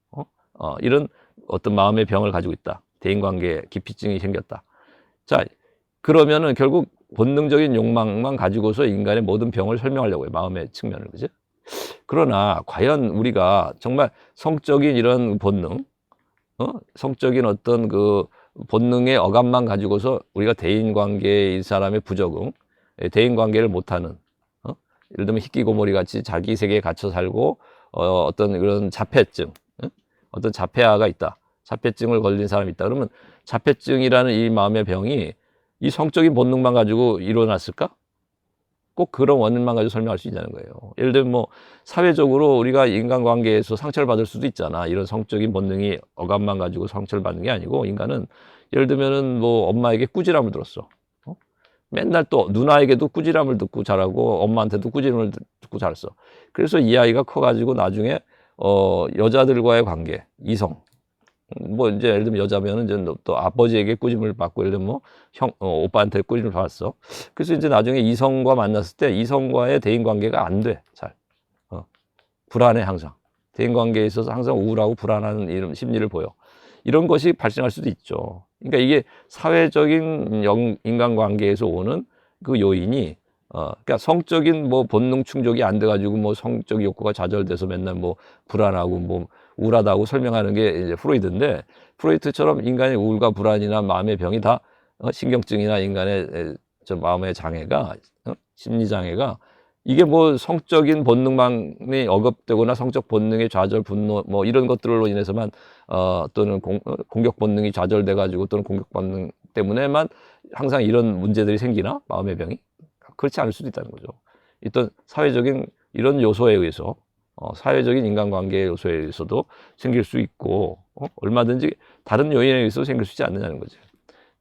이런 어떤 마음의 병을 가지고 있다. 대인관계 기피증이 생겼다. 자, 그러면은 결국 본능적인 욕망만 가지고서 인간의 모든 병을 설명하려고 해요. 마음의 측면을. 그죠? 그러나 과연 우리가 정말 성적인 이런 본능, 성적인 어떤 그 본능의 억압만 가지고서 우리가 대인관계의 사람의 부적응, 대인관계를 못하는, 예를 들면 히키고모리 같이 자기 세계에 갇혀 살고 어떤 그런 자폐증, 어떤 자폐아가 있다. 자폐증을 걸린 사람이 있다. 그러면 자폐증이라는 이 마음의 병이 이 성적인 본능만 가지고 일어났을까? 꼭 그런 원인만 가지고 설명할 수 있냐는 거예요. 예를 들면 뭐 사회적으로 우리가 인간관계에서 상처를 받을 수도 있잖아. 이런 성적인 본능이 억압만 가지고 상처를 받는 게 아니고, 인간은 예를 들면은 뭐 엄마에게 꾸지람을 들었어. 맨날 또 누나에게도 꾸지람을 듣고 자라고 엄마한테도 꾸지람을 듣고 자랐어. 그래서 이 아이가 커가지고 나중에 여자들과의 관계, 이성, 뭐 이제 예를 들면 여자면은 이제 또 아버지에게 꾸짐을 받고, 예를 들면 뭐 오빠한테 꾸짐을 받았어. 그래서 이제 나중에 이성과 만났을 때 이성과의 대인 관계가 안 돼. 잘. 불안해 항상. 대인 관계에 있어서 항상 우울하고 불안한 이런 심리를 보여. 이런 것이 발생할 수도 있죠. 그러니까 이게 사회적인 인간관계에서 오는 그 요인이 그러니까 성적인 뭐 본능 충족이 안 돼가지고 뭐 성적 욕구가 좌절돼서 맨날 뭐 불안하고 뭐 우울하다고 설명하는 게 이제 프로이드인데, 프로이트처럼 인간의 우울과 불안이나 마음의 병이 다 신경증이나 인간의 저 마음의 장애가 심리 장애가 이게 뭐 성적인 본능만이 억압되거나 성적 본능의 좌절, 분노 뭐 이런 것들로 인해서만 또는 공격 본능이 좌절돼 가지고 또는 공격 본능 때문에만 항상 이런 문제들이 생기나, 마음의 병이? 그렇지 않을 수도 있다는 거죠. 어떤 사회적인 이런 요소에 의해서 사회적인 인간관계 요소에 의해서도 생길 수 있고, 얼마든지 다른 요인에 의해서 생길 수 있지 않느냐는 거죠.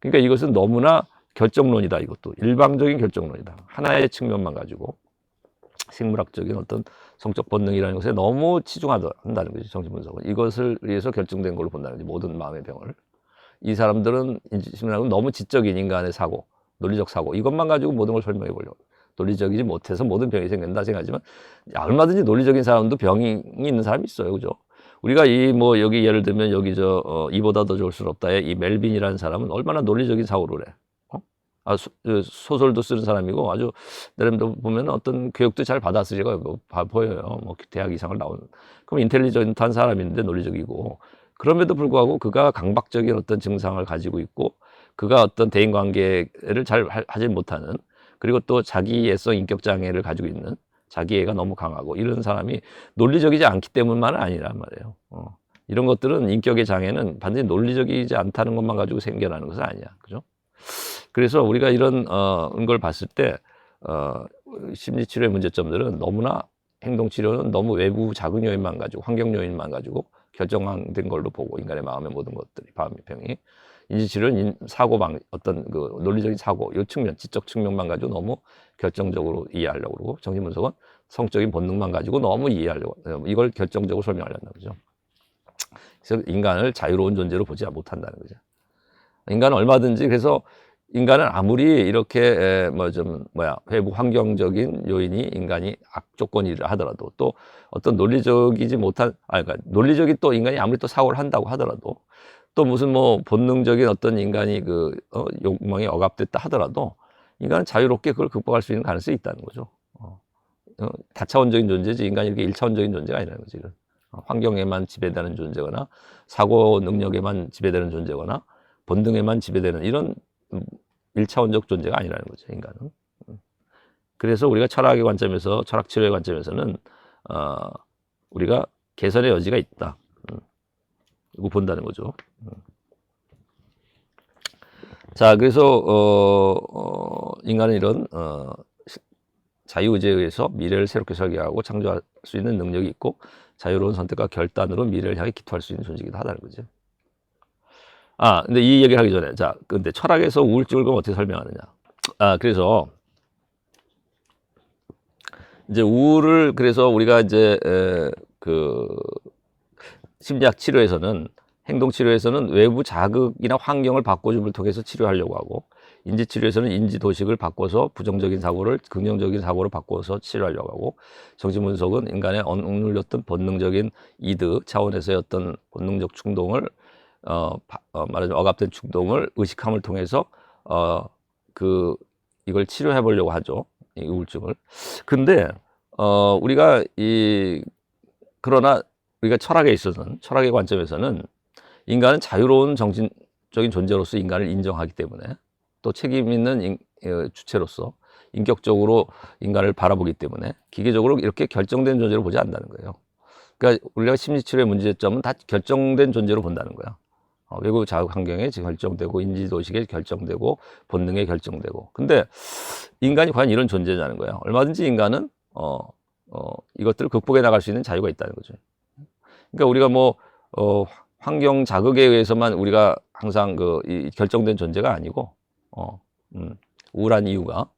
그러니까 이것은 너무나 결정론이다. 이것도 일방적인 결정론이다. 하나의 측면만 가지고 생물학적인 어떤 성적 본능이라는 것에 너무 치중한다는 거죠. 정신분석은 이것을 위해서 결정된 걸로 본다는 거죠. 모든 마음의 병을. 이 사람들은 심리학은 너무 지적인 인간의 사고, 논리적 사고, 이것만 가지고 모든 걸 설명해 보려고. 논리적이지 못해서 모든 병이 생긴다 생각하지만, 얼마든지 논리적인 사람도 병이 있는 사람이 있어요. 그죠? 우리가 이 뭐 여기 예를 들면 여기 이보다 더 좋을 수는 없다의 이 멜빈이라는 사람은 얼마나 논리적인 사고를 해. 소설도 쓰는 사람이고 아주 나름대로 보면 어떤 교육도 잘 받았으리가 보여요. 뭐 대학 이상을 나오는. 그럼 인텔리전트한 사람인데 논리적이고, 그럼에도 불구하고 그가 강박적인 어떤 증상을 가지고 있고, 그가 어떤 대인관계를 잘 하지 못하는, 그리고 또 자기애성 인격 장애를 가지고 있는, 자기애가 너무 강하고 이런 사람이 논리적이지 않기 때문만은 아니란 말이에요. 이런 것들은 인격의 장애는 반드시 논리적이지 않다는 것만 가지고 생겨나는 것은 아니야. 그죠? 그래서 우리가 이런 걸 봤을 때 심리치료의 문제점들은 너무나, 행동치료는 너무 외부 작은 요인만 가지고, 환경 요인만 가지고 결정된 걸로 보고, 인간의 마음의 모든 것들이, 마음의 병이. 인지치료는 어떤 그 논리적인 사고, 요 측면, 지적 측면만 가지고 너무 결정적으로 이해하려고 그러고, 정신분석은 성적인 본능만 가지고 너무 이해하려고, 이걸 결정적으로 설명하려는 거죠. 그래서 인간을 자유로운 존재로 보지 못한다는 거죠. 인간은 얼마든지, 그래서 인간은 아무리 이렇게 외부 환경적인 요인이 인간이 악조건이라 하더라도, 또 어떤 논리적이지 못한, 그러니까 논리적인 또 인간이 아무리 또 사고를 한다고 하더라도 또 무슨 뭐 본능적인 어떤 인간이 욕망이 억압됐다 하더라도 인간은 자유롭게 그걸 극복할 수 있는 가능성이 있다는 거죠. 다차원적인 존재지 인간이 이렇게 일차원적인 존재가 아니라는 거지. 환경에만 지배되는 존재거나 사고 능력에만 지배되는 존재거나 본능에만 지배되는 이런 일차원적 존재가 아니라는 거죠, 인간은. 그래서 우리가 철학의 관점에서, 철학 치료의 관점에서는 우리가 개선의 여지가 있다. 이거 본다는 거죠. 자, 그래서 인간은 이런 자유의지에 의해서 미래를 새롭게 설계하고 창조할 수 있는 능력이 있고 자유로운 선택과 결단으로 미래를 향해 기투할 수 있는 존재이기도 하다는 거죠. 근데 이 얘기를 하기 전에, 자, 근데 철학에서 우울증을 그럼 어떻게 설명하느냐. 그래서 이제 우울을, 그래서 우리가 이제 심리학 치료에서는, 행동 치료에서는 외부 자극이나 환경을 바꿔줌을 통해서 치료하려고 하고, 인지 치료에서는 인지 도식을 바꿔서 부정적인 사고를 긍정적인 사고로 바꿔서 치료하려고 하고, 정신 분석은 인간의 억눌렸던 본능적인 이드 차원에서의 어떤 본능적 충동을 말하자면 억압된 충동을 의식함을 통해서 이걸 치료해 보려고 하죠. 이 우울증을. 근데 우리가 그러나 우리가 철학에 있어서는, 철학의 관점에서는 인간은 자유로운 정신적인 존재로서 인간을 인정하기 때문에, 또 책임 있는 주체로서 인격적으로 인간을 바라보기 때문에 기계적으로 이렇게 결정된 존재로 보지 않는다는 거예요. 그러니까 우리가 심리치료의 문제점은 다 결정된 존재로 본다는 거야. 외부 자극 환경에 결정되고 인지도식에 결정되고 본능에 결정되고. 근데 인간이 과연 이런 존재냐는 거야. 얼마든지 인간은 이것들을 극복해 나갈 수 있는 자유가 있다는 거죠. 그러니까 우리가 뭐 환경 자극에 의해서만 우리가 항상 이 결정된 존재가 아니고 우울한 이유가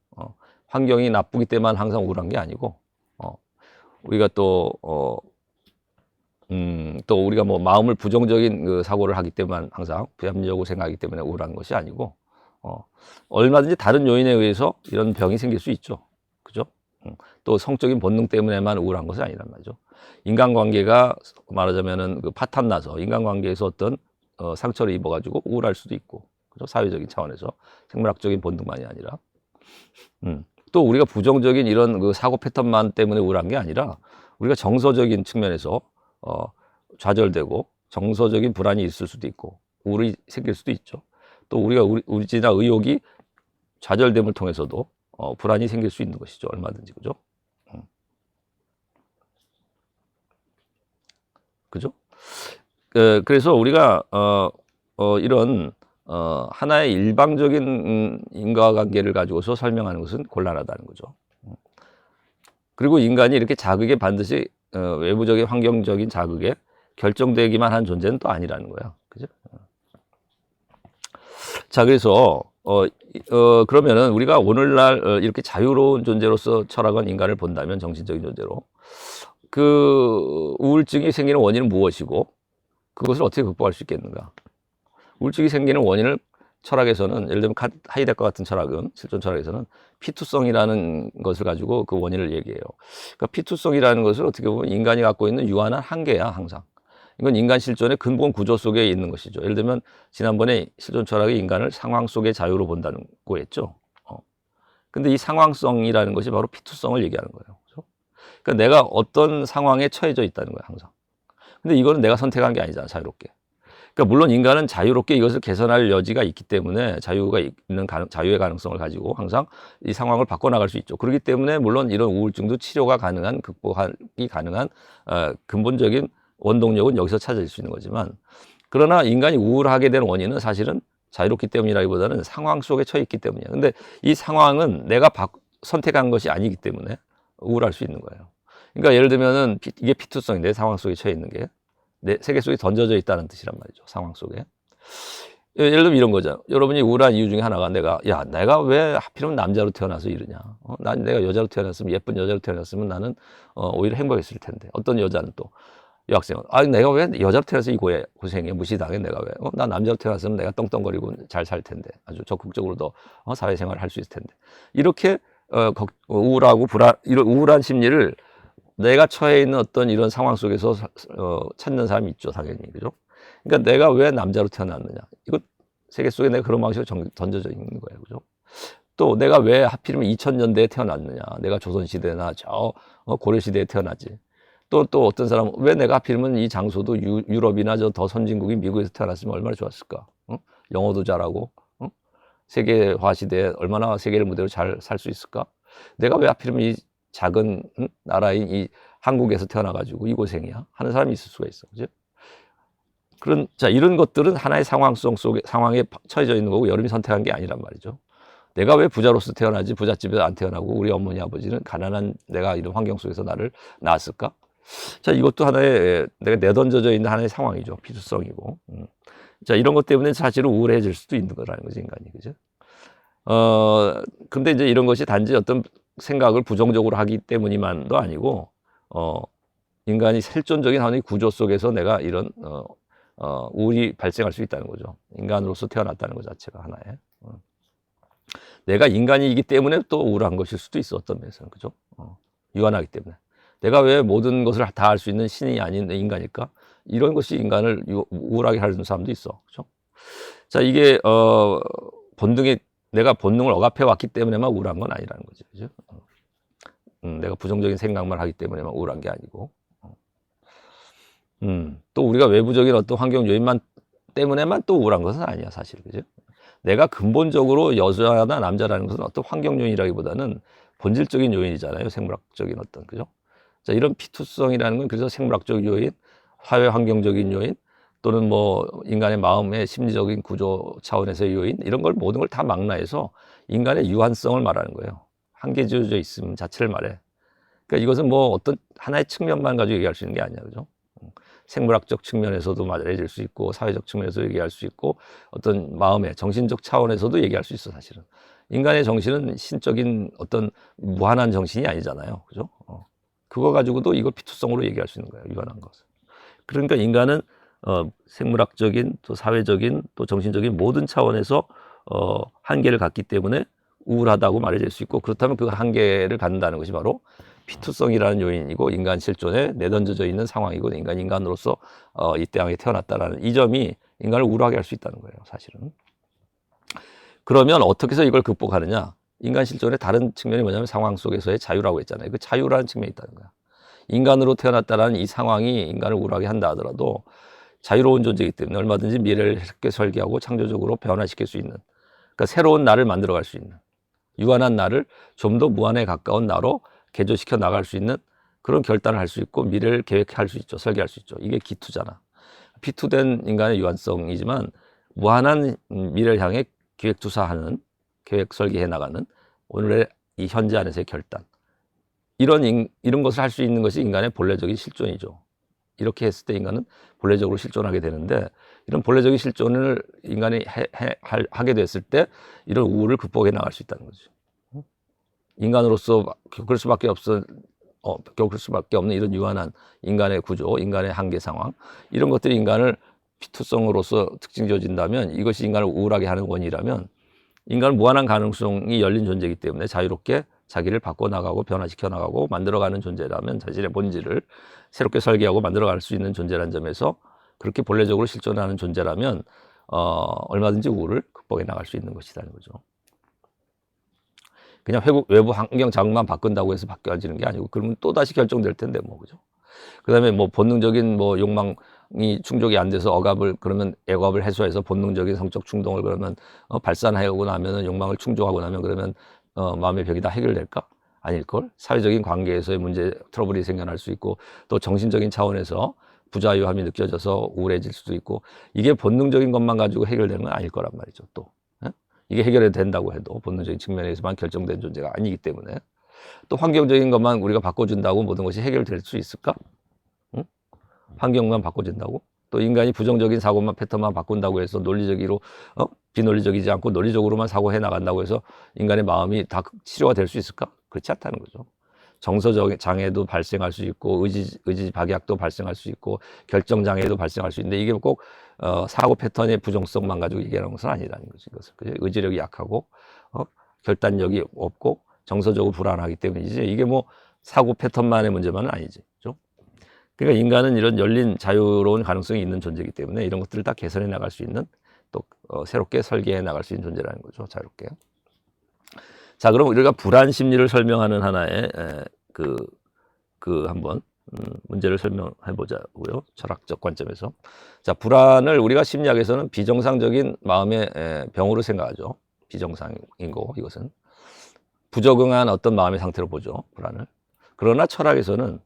환경이 나쁘기 때문에 항상 우울한 게 아니고 우리가 또 우리가 뭐 마음을 부정적인 사고를 하기 때문에 항상 부합리적으로 생각하기 때문에 우울한 것이 아니고 얼마든지 다른 요인에 의해서 이런 병이 생길 수 있죠. 그죠? 또 성적인 본능 때문에만 우울한 것은 아니란 말이죠. 인간관계가 말하자면은 파탄나서 인간관계에서 어떤 상처를 입어가지고 우울할 수도 있고, 그죠? 사회적인 차원에서 생물학적인 본능만이 아니라, 또 우리가 부정적인 이런 사고 패턴만 때문에 우울한 게 아니라 우리가 정서적인 측면에서 좌절되고 정서적인 불안이 있을 수도 있고 우울이 생길 수도 있죠. 또 우리가 의지나 의욕이 좌절됨을 통해서도 불안이 생길 수 있는 것이죠. 얼마든지. 그죠? 그죠? 그래서 우리가 이런 하나의 일방적인 인과관계를 가지고서 설명하는 것은 곤란하다는 거죠. 그리고 인간이 이렇게 자극에 반드시 외부적인 환경적인 자극에 결정되기만 한 존재는 또 아니라는 거야. 그죠? 자, 그래서 그러면은 우리가 오늘날 이렇게 자유로운 존재로서 철학은 인간을 본다면, 정신적인 존재로, 그 우울증이 생기는 원인은 무엇이고 그것을 어떻게 극복할 수 있겠는가? 우울증이 생기는 원인을 철학에서는, 예를 들면 하이데거 같은 철학은, 실존 철학에서는 피투성이라는 것을 가지고 그 원인을 얘기해요. 그러니까 피투성이라는 것을 어떻게 보면 인간이 갖고 있는 유한한 한계야, 항상. 이건 인간 실존의 근본 구조 속에 있는 것이죠. 예를 들면 지난번에 실존 철학이 인간을 상황 속의 자유로 본다고 했죠. 근데 이 상황성이라는 것이 바로 피투성을 얘기하는 거예요. 그렇죠? 그러니까 내가 어떤 상황에 처해져 있다는 거예요, 항상. 근데 이거는 내가 선택한 게 아니잖아, 자유롭게. 그러니까 물론 인간은 자유롭게 이것을 개선할 여지가 있기 때문에, 자유의 가능성을 가지고 항상 이 상황을 바꿔나갈 수 있죠. 그렇기 때문에 물론 이런 우울증도 치료가 가능한, 극복하기 가능한 근본적인 원동력은 여기서 찾아질 수 있는 거지만, 그러나 인간이 우울하게 된 원인은 사실은 자유롭기 때문이라기보다는 상황 속에 처해 있기 때문이야. 근데 이 상황은 내가 선택한 것이 아니기 때문에 우울할 수 있는 거예요. 그러니까 예를 들면은 이게 피투성인데, 상황 속에 처해 있는 게 내 세계 속에 던져져 있다는 뜻이란 말이죠. 상황 속에. 예를 들면 이런 거죠. 여러분이 우울한 이유 중에 하나가 내가 왜 하필이면 남자로 태어나서 이러냐. 내가 여자로 태어났으면, 예쁜 여자로 태어났으면 나는 오히려 행복했을 텐데. 어떤 여자는 또 여학생은 내가 왜 여자로 태어나서 이 고생해, 무시당해, 내가 왜 나 남자로 태어났으면 내가 떵떵거리고 잘 살 텐데, 아주 적극적으로 더 사회생활을 할 수 있을 텐데. 이렇게 우울하고 이런 우울한 심리를 내가 처해 있는 어떤 이런 상황 속에서 찾는 사람이 있죠, 당연히. 그죠? 그러니까 내가 왜 남자로 태어났느냐. 이거 세계 속에 내가 그런 방식으로 던져져 있는 거예요. 그죠? 또 내가 왜 하필이면 2000년대에 태어났느냐. 내가 조선시대나 고려시대에 태어나지. 또 어떤 사람은 왜 내가 하필이면 이 장소도 유럽이나 저 더 선진국인 미국에서 태어났으면 얼마나 좋았을까. 영어도 잘하고, 세계화 시대에 얼마나 세계를 무대로 잘 살 수 있을까. 내가 왜 하필이면 이 작은 나라인 이 한국에서 태어나가지고 이 고생이야 하는 사람이 있을 수가 있어. 그죠? 자, 이런 것들은 하나의 상황에 처해져 있는 거고 여러분이 선택한 게 아니란 말이죠. 내가 왜 부자로서 태어나지 부잣집에서 안 태어나고 우리 어머니 아버지는 가난한 내가 이런 환경 속에서 나를 낳았을까? 자, 이것도 하나의 내가 내던져져 있는 하나의 상황이죠. 필수성이고. 자, 이런 것 때문에 사실은 우울해질 수도 있는 거라는 거지, 인간이. 그죠? 근데 이제 이런 것이 단지 어떤 생각을 부정적으로 하기 때문이만도 아니고, 인간이 실존적인 하나의 구조 속에서 내가 이런, 우울이 발생할 수 있다는 거죠. 인간으로서 태어났다는 것 자체가 하나의. 내가 인간이기 때문에 또 우울한 것일 수도 있어, 어떤 면에서는. 그죠? 유한하기 때문에. 내가 왜 모든 것을 다 할 수 있는 신이 아닌 인간일까? 이런 것이 인간을 우울하게 하는 사람도 있어. 그죠? 자, 이게, 내가 본능을 억압해 왔기 때문에만 우울한 건 아니라는 거죠. 그죠? 내가 부정적인 생각만 하기 때문에만 우울한 게 아니고. 또 우리가 외부적인 어떤 환경 요인만 때문에만 또 우울한 것은 아니야, 사실. 그죠? 내가 근본적으로 여자나 남자라는 것은 어떤 환경 요인이라기보다는 본질적인 요인이잖아요. 생물학적인 어떤, 그죠? 자, 이런 피투성이라는 건 그래서 생물학적 요인, 사회 환경적인 요인, 또는 뭐 인간의 마음의 심리적인 구조 차원에서의 요인, 이런 걸 모든 걸 다 망라해서 인간의 유한성을 말하는 거예요. 한계주어져 있음 자체를 말해. 그러니까 이것은 뭐 어떤 하나의 측면만 가지고 얘기할 수 있는 게 아니야. 그죠? 생물학적 측면에서도 말해질 수 있고, 사회적 측면에서 얘기할 수 있고, 어떤 마음의 정신적 차원에서도 얘기할 수 있어, 사실은. 인간의 정신은 신적인 어떤 무한한 정신이 아니잖아요. 그죠? 그거 가지고도 이걸 피투성으로 얘기할 수 있는 거예요. 유한한 것을. 그러니까 인간은 생물학적인 또 사회적인 또 정신적인 모든 차원에서 한계를 갖기 때문에 우울하다고 말해질 수 있고, 그렇다면 그 한계를 갖는다는 것이 바로 피투성이라는 요인이고 인간 실존에 내던져져 있는 상황이고 인간으로서 이 땅에 태어났다라는 이 점이 인간을 우울하게 할 수 있다는 거예요, 사실은. 그러면 어떻게 해서 이걸 극복하느냐? 인간 실존의 다른 측면이 뭐냐면 상황 속에서의 자유라고 했잖아요. 그 자유라는 측면이 있다는 거야. 인간으로 태어났다는 이 상황이 인간을 우울하게 한다 하더라도 자유로운 존재이기 때문에 얼마든지 미래를 새롭게 설계하고 창조적으로 변화시킬 수 있는, 그러니까 새로운 나를 만들어갈 수 있는, 유한한 나를 좀 더 무한에 가까운 나로 개조시켜 나갈 수 있는 그런 결단을 할 수 있고 미래를 계획할 수 있죠. 설계할 수 있죠. 이게 기투잖아. 피투된 인간의 유한성이지만 무한한 미래를 향해 기획투사하는, 계획 설계해 나가는 오늘의 이 현재 안에서의 결단, 이런 것을 할 수 있는 것이 인간의 본래적인 실존이죠. 이렇게 했을 때 인간은 본래적으로 실존하게 되는데, 이런 본래적인 실존을 인간이 하게 됐을 때 이런 우울을 극복해 나갈 수 있다는 거죠. 인간으로서 겪을 수밖에 없는 이런 유한한 인간의 구조, 인간의 한계 상황, 이런 것들이 인간을 피투성으로서 특징 지어진다면, 이것이 인간을 우울하게 하는 원인이라면, 인간은 무한한 가능성이 열린 존재이기 때문에 자유롭게 자기를 바꿔나가고 변화시켜 나가고 만들어가는 존재라면, 자신의 본질을 새롭게 설계하고 만들어갈 수 있는 존재라는 점에서 그렇게 본래적으로 실존하는 존재라면 얼마든지 우울을 극복해 나갈 수 있는 것이라는 거죠. 그냥 외부 환경 자극만 바꾼다고 해서 바뀌어지는 게 아니고, 그러면 또 다시 결정될 텐데 뭐, 그죠? 그다음에 뭐 본능적인 뭐 욕망이 충족이 안 돼서 그러면 애겁을 해소해서 본능적인 성적 충동을 그러면 발산하고 나면은, 욕망을 충족하고 나면 그러면 마음의 벽이 다 해결될까? 아닐걸? 사회적인 관계에서의 문제, 트러블이 생겨날 수 있고, 또 정신적인 차원에서 부자유함이 느껴져서 우울해질 수도 있고, 이게 본능적인 것만 가지고 해결되는 건 아닐 거란 말이죠, 또. 이게 해결이 된다고 해도 본능적인 측면에서만 결정된 존재가 아니기 때문에, 또 환경적인 것만 우리가 바꿔준다고 모든 것이 해결될 수 있을까? 응? 환경만 바꿔준다고? 또 인간이 부정적인 사고만 패턴만 바꾼다고 해서 논리적으로 비논리적이지 않고 논리적으로만 사고해 나간다고 해서 인간의 마음이 다 치료가 될 수 있을까? 그렇지 않다는 거죠. 정서적 장애도 발생할 수 있고, 의지 박약도 발생할 수 있고, 결정 장애도 발생할 수 있는데, 이게 꼭 사고 패턴의 부정성만 가지고 얘기하는 것은 아니라는 거죠. 이것은 의지력이 약하고 결단력이 없고 정서적으로 불안하기 때문이지, 이게 뭐 사고 패턴만의 문제만은 아니지. 그죠? 그러니까 인간은 이런 열린 자유로운 가능성이 있는 존재이기 때문에 이런 것들을 다 개선해 나갈 수 있는 또 새롭게 설계해 나갈 수 있는 존재라는 거죠. 자유롭게. 자, 그럼 우리가 불안 심리를 설명하는 하나의 한번 문제를 설명해 보자고요. 철학적 관점에서. 자, 불안을 우리가 심리학에서는 비정상적인 마음의 병으로 생각하죠. 비정상인 거고, 이것은 부적응한 어떤 마음의 상태로 보죠, 불안을. 그러나 철학에서는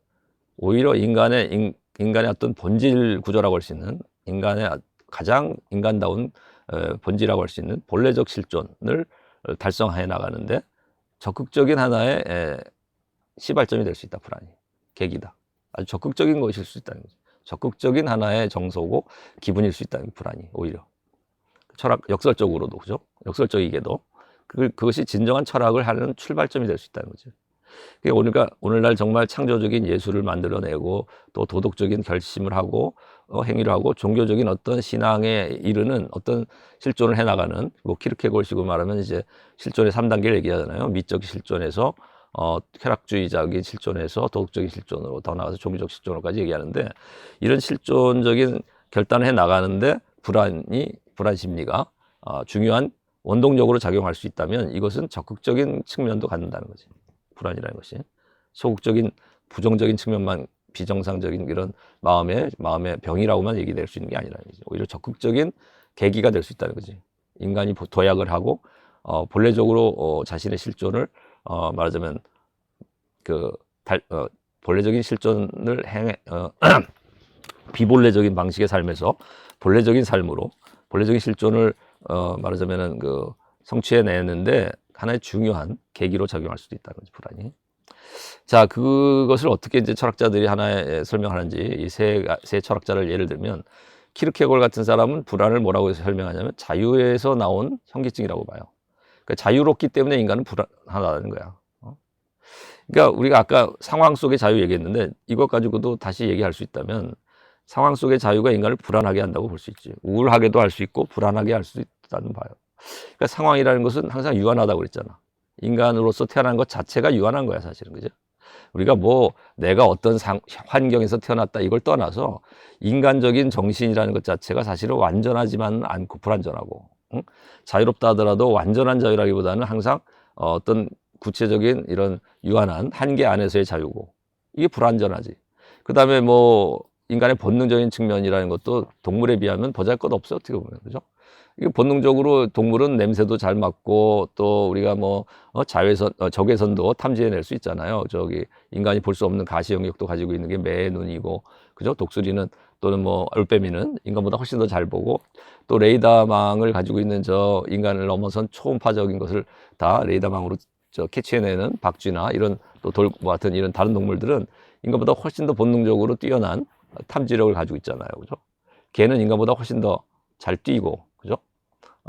오히려 인간의 어떤 본질 구조라고 할 수 있는, 인간의 가장 인간다운 본질이라고 할 수 있는 본래적 실존을 달성해 나가는데 적극적인 하나의 시발점이 될 수 있다. 불안이. 계기다. 아주 적극적인 것일 수 있다는 거죠. 적극적인 하나의 정서고 기분일 수 있다는 불안이 오히려. 철학 역설적으로도, 그죠? 역설적이게도 그것이 진정한 철학을 하는 출발점이 될 수 있다는 거죠. 그러니까 오늘날 정말 창조적인 예술을 만들어내고 또 도덕적인 결심을 하고 행위를 하고 종교적인 어떤 신앙에 이르는 어떤 실존을 해나가는, 뭐 키르케고르식으로 말하면 이제 실존의 3단계를 얘기하잖아요. 미적 실존에서 쾌락주의적인 실존에서 도덕적인 실존으로 더 나아가서 종교적 실존으로까지 얘기하는데, 이런 실존적인 결단을 해 나가는데 불안 심리가 중요한 원동력으로 작용할 수 있다면 이것은 적극적인 측면도 갖는다는 거지. 불안이라는 것이 소극적인 부정적인 측면만, 비정상적인 이런 마음의 병이라고만 얘기될 수 있는 게 아니라는 거죠. 오히려 적극적인 계기가 될 수 있다는 거지. 인간이 도약을 하고 본래적으로 자신의 실존을 말하자면 본래적인 실존을 비본래적인 방식의 삶에서 본래적인 삶으로 본래적인 실존을 말하자면은 성취해내는데 하나의 중요한 계기로 작용할 수도 있다는 거죠, 불안이. 자, 그것을 어떻게 이제 철학자들이 하나에 설명하는지 이 세 철학자를 예를 들면, 키르케고르 같은 사람은 불안을 뭐라고 설명하냐면 자유에서 나온 현기증이라고 봐요. 그러니까 자유롭기 때문에 인간은 불안하다는 거야. 그러니까 우리가 아까 상황 속의 자유 얘기했는데 이것 가지고도 다시 얘기할 수 있다면 상황 속의 자유가 인간을 불안하게 한다고 볼 수 있지. 우울하게도 할 수 있고 불안하게 할 수 있다는 봐요. 그러니까 상황이라는 것은 항상 유한하다고 그랬잖아. 인간으로서 태어난 것 자체가 유한한 거야, 사실은. 그죠? 우리가 뭐 내가 어떤 환경에서 태어났다 이걸 떠나서 인간적인 정신이라는 것 자체가 사실은 완전하지만 않고 불완전하고, 응? 자유롭다 하더라도 완전한 자유라기보다는 항상 어떤 구체적인 이런 유한한 한계 안에서의 자유고, 이게 불완전하지. 그 다음에 뭐 인간의 본능적인 측면이라는 것도 동물에 비하면 보잘것없어, 어떻게 보면. 그죠? 이게 본능적으로 동물은 냄새도 잘 맡고 또 우리가 뭐 적외선도 탐지해낼 수 있잖아요. 인간이 볼 수 없는 가시 영역도 가지고 있는 게 매의 눈이고, 그죠? 독수리는 또는 뭐 올빼미는 인간보다 훨씬 더 잘 보고, 또 레이더망을 가지고 있는 인간을 넘어선 초음파적인 것을 다 레이더망으로 캐치해내는 박쥐나 이런 또 돌과 같은 이런 다른 동물들은 인간보다 훨씬 더 본능적으로 뛰어난 탐지력을 가지고 있잖아요. 그죠? 개는 인간보다 훨씬 더 잘 뛰고, 그죠?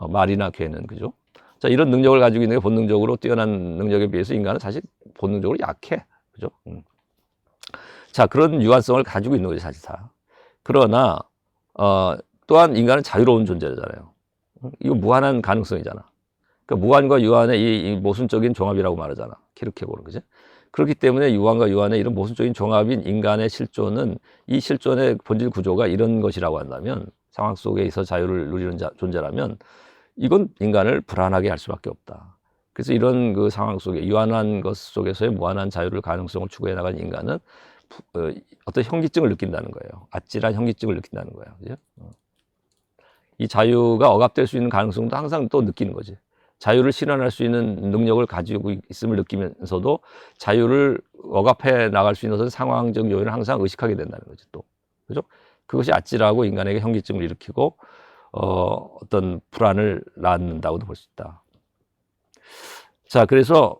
말이나 개는, 그죠? 자, 이런 능력을 가지고 있는 게 본능적으로 뛰어난 능력에 비해서 인간은 사실 본능적으로 약해. 그죠? 자, 그런 유한성을 가지고 있는 거지, 사실 다. 그러나, 또한 인간은 자유로운 존재잖아요. 이거 무한한 가능성이잖아. 그러니까 무한과 유한의 이 모순적인 종합이라고 말하잖아. 키르케고르는, 그죠? 그렇기 때문에 유한과 유한의 이런 모순적인 종합인 인간의 실존은, 이 실존의 본질 구조가 이런 것이라고 한다면, 상황 속에서 자유를 누리는 존재라면 이건 인간을 불안하게 할 수밖에 없다. 그래서 이런 그 상황 속에 유한한 것 속에서의 무한한 자유를 가능성을 추구해 나간 인간은 어떤 현기증을 느낀다는 거예요. 아찔한 현기증을 느낀다는 거예요. 그죠? 이 자유가 억압될 수 있는 가능성도 항상 또 느끼는 거지. 자유를 실현할 수 있는 능력을 가지고 있음을 느끼면서도 자유를 억압해 나갈 수 있는 어떤 상황적 요인을 항상 의식하게 된다는 거지, 또. 그죠? 그것이 아찔하고 인간에게 현기증을 일으키고 어떤 불안을 낳는다고도 볼 수 있다. 자, 그래서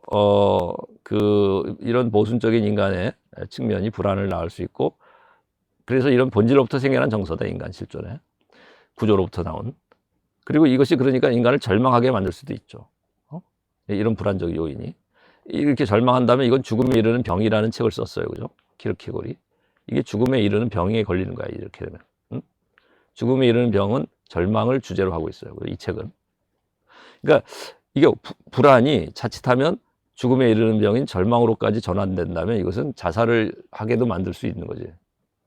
이런 모순적인 인간의 측면이 불안을 낳을 수 있고, 그래서 이런 본질로부터 생겨난 정서다, 인간 실존의 구조로부터 나온. 그리고 이것이 그러니까 인간을 절망하게 만들 수도 있죠. 이런 불안적 요인이. 이렇게 절망한다면 이건 죽음에 이르는 병이라는 책을 썼어요. 그죠? 키르케고르이. 이게 죽음에 이르는 병에 걸리는 거야, 이렇게 되면. 죽음에 이르는 병은 절망을 주제로 하고 있어요, 이 책은. 그러니까 이게 불안이 자칫하면 죽음에 이르는 병인 절망으로까지 전환된다면 이것은 자살을 하게도 만들 수 있는 거지.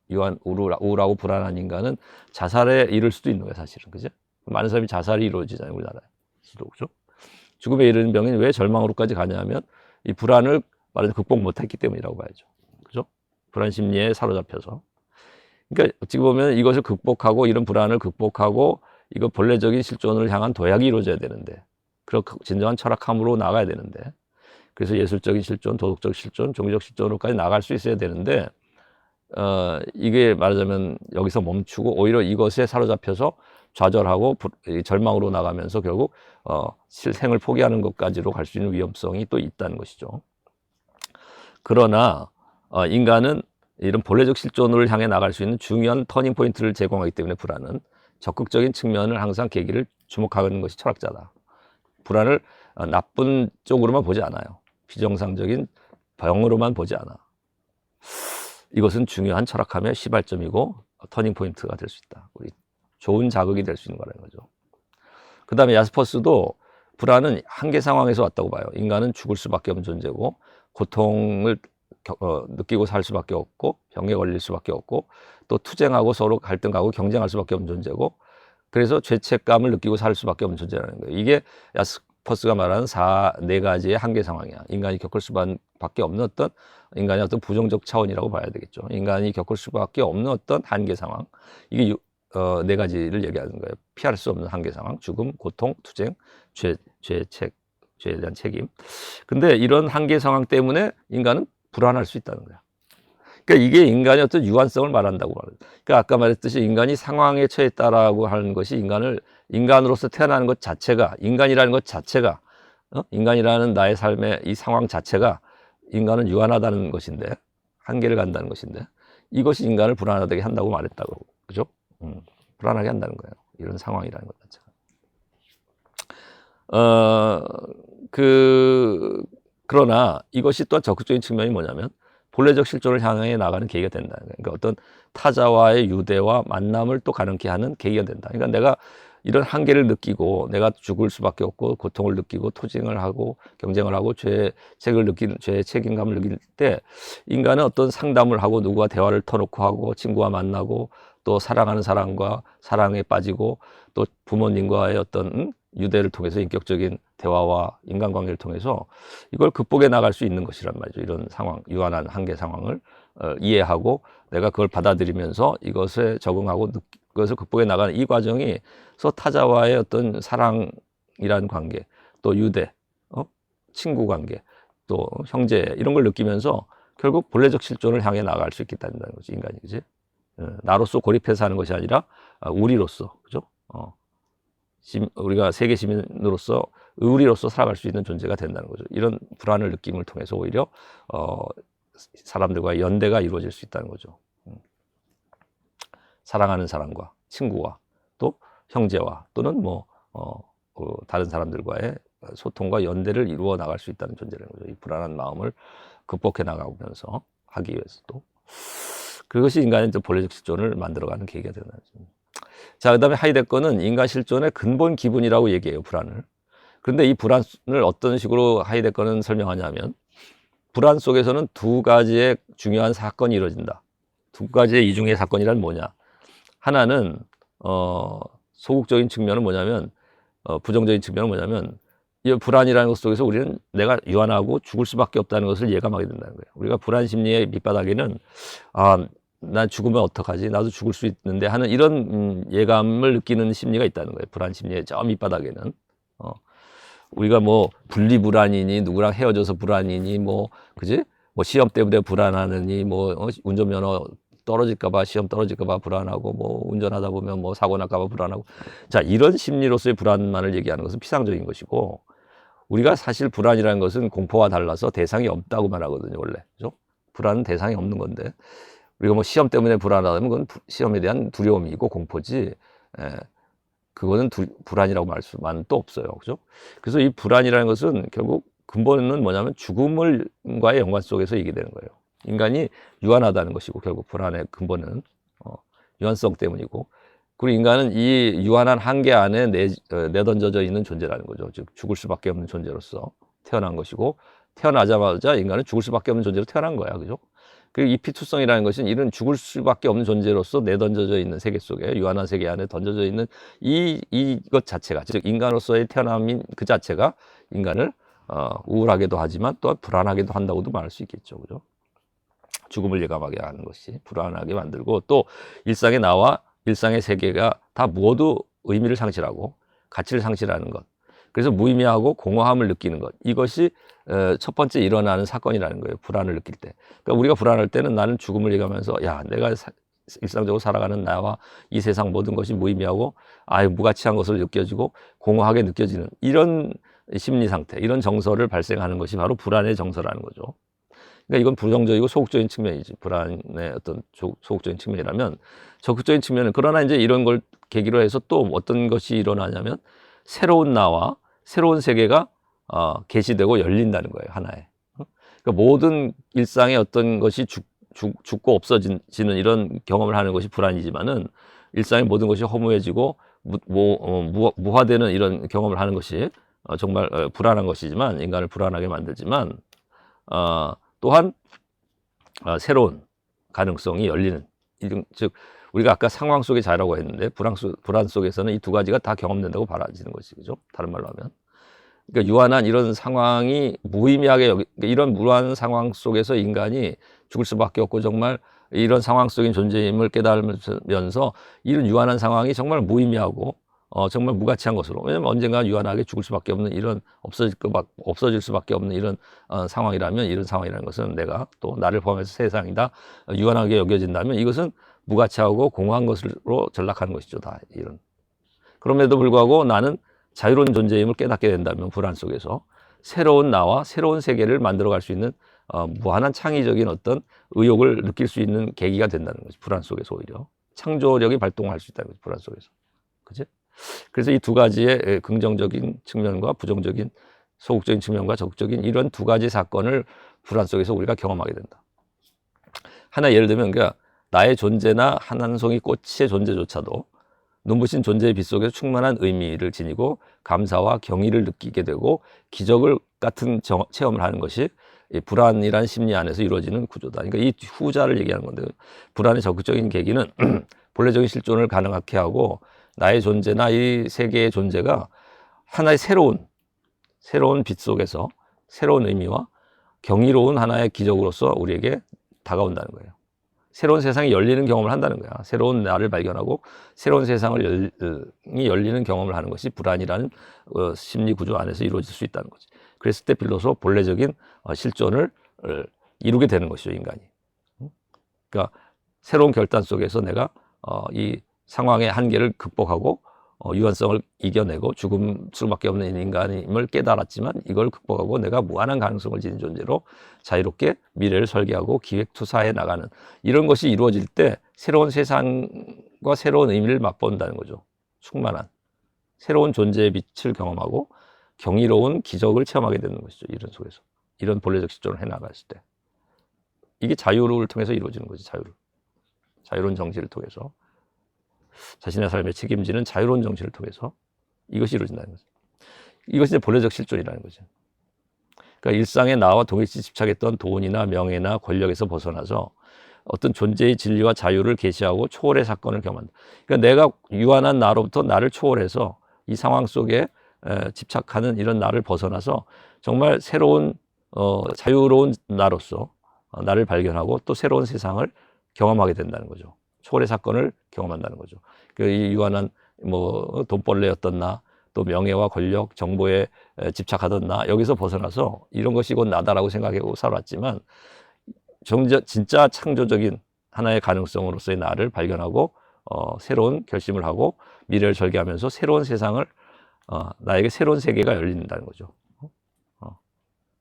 우울하고 불안한 인간은 자살에 이를 수도 있는 거예요, 사실은. 그죠? 많은 사람이 자살이 이루어지잖아요, 우리나라에. 그죠? 죽음에 이르는 병이 왜 절망으로까지 가냐면 이 불안을 말하자면 극복 못했기 때문이라고 봐야죠. 그죠? 불안 심리에 사로잡혀서. 그러니까 어찌 보면 이것을 극복하고 이런 불안을 극복하고 이거 본래적인 실존을 향한 도약이 이루어져야 되는데, 그렇게 진정한 철학함으로 나가야 되는데, 그래서 예술적인 실존, 도덕적 실존, 종교적 실존으로까지 나갈 수 있어야 되는데, 이게 말하자면 여기서 멈추고 오히려 이것에 사로잡혀서 좌절하고 절망으로 나가면서 결국 생을 포기하는 것까지로 갈 수 있는 위험성이 또 있다는 것이죠. 그러나 인간은 이런 본래적 실존을 향해 나갈 수 있는 중요한 터닝 포인트를 제공하기 때문에 불안은 적극적인 측면을 항상 계기를 주목하는 것이 철학자다. 불안을 나쁜 쪽으로만 보지 않아요. 비정상적인 병으로만 보지 않아. 이것은 중요한 철학함의 시발점이고 터닝 포인트가 될 수 있다. 우리 좋은 자극이 될 수 있는 거라는 거죠. 그 다음에 야스퍼스도 불안은 한계 상황에서 왔다고 봐요. 인간은 죽을 수밖에 없는 존재고 고통을 느끼고 살 수밖에 없고 병에 걸릴 수밖에 없고 또 투쟁하고 서로 갈등하고 경쟁할 수밖에 없는 존재고 그래서 죄책감을 느끼고 살 수밖에 없는 존재라는 거예요. 이게 야스퍼스가 말하는 네 가지의 한계 상황이야. 인간이 겪을 수밖에 없는 어떤 인간의 어떤 부정적 차원이라고 봐야 되겠죠. 인간이 겪을 수밖에 없는 어떤 한계 상황. 이게 네 가지를 얘기하는 거예요. 피할 수 없는 한계 상황, 죽음, 고통, 투쟁, 죄에 대한 책임. 근데 이런 한계 상황 때문에 인간은 불안할 수 있다는 거야. 그러니까 이게 인간의 어떤 유한성을 말한다고 말해요. 그러니까 아까 말했듯이 인간이 상황에 처했다라고 하는 것이 인간으로서 태어나는 것 자체가, 인간이라는 것 자체가, 인간이라는 나의 삶의 이 상황 자체가 인간은 유한하다는 것인데, 한계를 간다는 것인데, 이것이 인간을 불안하게 한다고 말했다고. 그죠? 불안하게 한다는 거예요. 이런 상황이라는 것 자체가. 그러나 이것이 또한 적극적인 측면이 뭐냐면, 본래적 실존을 향해 나가는 계기가 된다는 거예요. 그러니까 어떤 타자와의 유대와 만남을 또 가능케 하는 계기가 된다. 그러니까 내가 이런 한계를 느끼고 내가 죽을 수밖에 없고 고통을 느끼고 투쟁을 하고 경쟁을 하고 죄의 책임감을 느낄 때 인간은 어떤 상담을 하고 누구와 대화를 터놓고 하고 친구와 만나고 또 사랑하는 사람과 사랑에 빠지고 또 부모님과의 어떤 유대를 통해서 인격적인 대화와 인간관계를 통해서 이걸 극복해 나갈 수 있는 것이란 말이죠. 이런 상황, 유한한 한계 상황을 이해하고 내가 그걸 받아들이면서 이것에 적응하고 그것을 극복해 나가는 이 과정에서 타자와의 어떤 사랑이라는 관계, 또 유대, 친구 관계, 또 형제 이런 걸 느끼면서 결국 본래적 실존을 향해 나갈 수 있겠다는 거지, 인간이. 그지? 나로서 고립해서 하는 것이 아니라 우리로서, 그죠? 우리가 세계 시민으로서 의리로서 살아갈 수 있는 존재가 된다는 거죠. 이런 불안을 느낌을 통해서 오히려 사람들과 연대가 이루어질 수 있다는 거죠. 사랑하는 사람과 친구와 또 형제와 또는 다른 사람들과의 소통과 연대를 이루어 나갈 수 있다는 존재라는 거죠. 이 불안한 마음을 극복해 나가면서 하기 위해서도. 그것이 인간의 본래적 실존을 만들어가는 계기가 되는 거죠. 자, 그 다음에 하이데거는 인간 실존의 근본 기분이라고 얘기해요, 불안을. 그런데 이 불안을 어떤 식으로 하이데거는 설명하냐면, 불안 속에서는 두 가지의 중요한 사건이 이루어진다. 두 가지의 이중의 사건이란 뭐냐? 하나는 소극적인 측면은 뭐냐면, 부정적인 측면은 뭐냐면, 이 불안이라는 것 속에서 우리는 내가 유한하고 죽을 수밖에 없다는 것을 예감하게 된다는 거예요. 우리가 불안 심리의 밑바닥에는 난 죽으면 어떡하지? 나도 죽을 수 있는데 하는 이런 예감을 느끼는 심리가 있다는 거예요. 불안 심리의 저 밑바닥에는. 우리가 분리불안이니 누구랑 헤어져서 불안이니 그지? 시험 때문에 불안하느니 운전면허 떨어질까봐 시험 떨어질까봐 불안하고 운전하다 보면 사고 날까봐 불안하고 자 이런 심리로서의 불안만을 얘기하는 것은 피상적인 것이고 우리가 사실 불안이라는 것은 공포와 달라서 대상이 없다고 말하거든요. 원래. 그죠? 불안은 대상이 없는 건데 우리가 시험 때문에 불안하다면 그건 시험에 대한 두려움이고 공포지 그거는 불안이라고 말할 수만 또 없어요. 그죠? 그래서 이 불안이라는 것은 결국 근본은 뭐냐면 죽음과의 연관 속에서 얘기되는 거예요. 인간이 유한하다는 것이고 결국 불안의 근본은 유한성 때문이고 그리고 인간은 이 유한한 한계 안에 내던져져 있는 존재라는 거죠. 즉 죽을 수밖에 없는 존재로서 태어난 것이고 태어나자마자 인간은 죽을 수밖에 없는 존재로 태어난 거야. 그죠? 그리고 이 피투성이라는 것은 이런 죽을 수밖에 없는 존재로서 내던져져 있는 세계 속에, 유한한 세계 안에 던져져 있는 이것 자체가, 즉 인간으로서의 태어남인 그 자체가 인간을 우울하게도 하지만 또한 불안하게도 한다고도 말할 수 있겠죠. 그죠? 죽음을 예감하게 하는 것이 불안하게 만들고, 또 일상의 나와 일상의 세계가 다 모두 의미를 상실하고 가치를 상실하는 것, 그래서 무의미하고 공허함을 느끼는 것, 이것이 첫 번째 일어나는 사건이라는 거예요. 불안을 느낄 때. 그러니까 우리가 불안할 때는 나는 죽음을 얘기하면서 야, 내가 일상적으로 살아가는 나와 이 세상 모든 것이 무의미하고 무가치한 것으로 느껴지고 공허하게 느껴지는 이런 심리 상태, 이런 정서를 발생하는 것이 바로 불안의 정서라는 거죠. 그러니까 이건 부정적이고 소극적인 측면이지. 불안의 어떤 소극적인 측면이라면, 적극적인 측면은, 그러나 이제 이런 걸 계기로 해서 또 어떤 것이 일어나냐면 새로운 나와 새로운 세계가 개시되고 열린다는 거예요. 하나에. 그러니까 모든 일상의 어떤 것이 죽고 없어지는 이런 경험을 하는 것이 불안이지만은, 일상의 모든 것이 허무해지고 무화되는 이런 경험을 하는 것이 정말 불안한 것이지만, 인간을 불안하게 만들지만, 또한 새로운 가능성이 열리는, 즉 우리가 아까 상황 속의 자유라고 했는데, 불안 속에서는 이 두 가지가 다 경험된다고 바라지는 것이, 그죠? 다른 말로 하면, 그러니까 유한한 이런 상황이 무의미하게 그러니까 이런 무한한 상황 속에서 인간이 죽을 수밖에 없고, 정말 이런 상황 속인 존재임을 깨달으면서 이런 유한한 상황이 정말 무의미하고 정말 무가치한 것으로, 왜냐면 언젠가 유한하게 죽을 수밖에 없는, 이런 없어질 수밖에 없는 이런 상황이라면, 이런 상황이라는 것은 내가 또 나를 포함해서 세상이 다 유한하게 여겨진다면, 이것은 무가치하고 공허한 것으로 전락하는 것이죠. 다 이런. 그럼에도 불구하고 나는 자유로운 존재임을 깨닫게 된다면, 불안 속에서 새로운 나와 새로운 세계를 만들어갈 수 있는 무한한 창의적인 어떤 의욕을 느낄 수 있는 계기가 된다는 거지. 불안 속에서 오히려 창조력이 발동할 수 있다는 거지. 불안 속에서. 그치? 그래서 이 두 가지의 긍정적인 측면과 부정적인, 소극적인 측면과 적극적인 이런 두 가지 사건을 불안 속에서 우리가 경험하게 된다. 하나 예를 들면, 그러니까 나의 존재나 한 송이 꽃의 존재조차도 눈부신 존재의 빛 속에서 충만한 의미를 지니고 감사와 경의를 느끼게 되고 기적을 같은 체험을 하는 것이 불안이라는 심리 안에서 이루어지는 구조다. 그러니까 이 후자를 얘기하는 건데, 불안의 적극적인 계기는 본래적인 실존을 가능하게 하고, 나의 존재나 이 세계의 존재가 하나의 새로운 빛 속에서 새로운 의미와 경이로운 하나의 기적으로서 우리에게 다가온다는 거예요. 새로운 세상이 열리는 경험을 한다는 거야. 새로운 나를 발견하고 새로운 세상이 열리는 경험을 하는 것이 불안이라는 심리 구조 안에서 이루어질 수 있다는 거지. 그랬을 때 비로소 본래적인 실존을 이루게 되는 것이죠, 인간이. 그러니까 새로운 결단 속에서 내가 이 상황의 한계를 극복하고 유한성을 이겨내고 죽을 수밖에 없는 인간임을 깨달았지만, 이걸 극복하고 내가 무한한 가능성을 지닌 존재로 자유롭게 미래를 설계하고 기획투사해 나가는 이런 것이 이루어질 때 새로운 세상과 새로운 의미를 맛본다는 거죠. 충만한 새로운 존재의 빛을 경험하고 경이로운 기적을 체험하게 되는 것이죠. 이런 속에서, 이런 본래적 실존을 해나갔을 때 이게 자유를 통해서 이루어지는 거지. 자유로운 정치를 통해서, 자신의 삶에 책임지는 자유로운 정치를 통해서 이것이 이루어진다는 거죠. 이것이 이제 본래적 실존이라는 거죠. 그러니까 일상의 나와 동일시 집착했던 돈이나 명예나 권력에서 벗어나서 어떤 존재의 진리와 자유를 계시하고 초월의 사건을 경험한다. 그러니까 내가 유한한 나로부터 나를 초월해서 이 상황 속에 집착하는 이런 나를 벗어나서 정말 새로운 자유로운 나로서 나를 발견하고 또 새로운 세상을 경험하게 된다는 거죠. 초월의 사건을 경험한다는 거죠. 이 유한한 돈벌레였던 나, 또 명예와 권력, 정보에 집착하던 나, 여기서 벗어나서 이런 것이 곧 나다라고 생각하고 살았지만, 진짜 창조적인 하나의 가능성으로서의 나를 발견하고 새로운 결심을 하고 미래를 설계하면서 새로운 세상을 나에게 새로운 세계가 열린다는 거죠.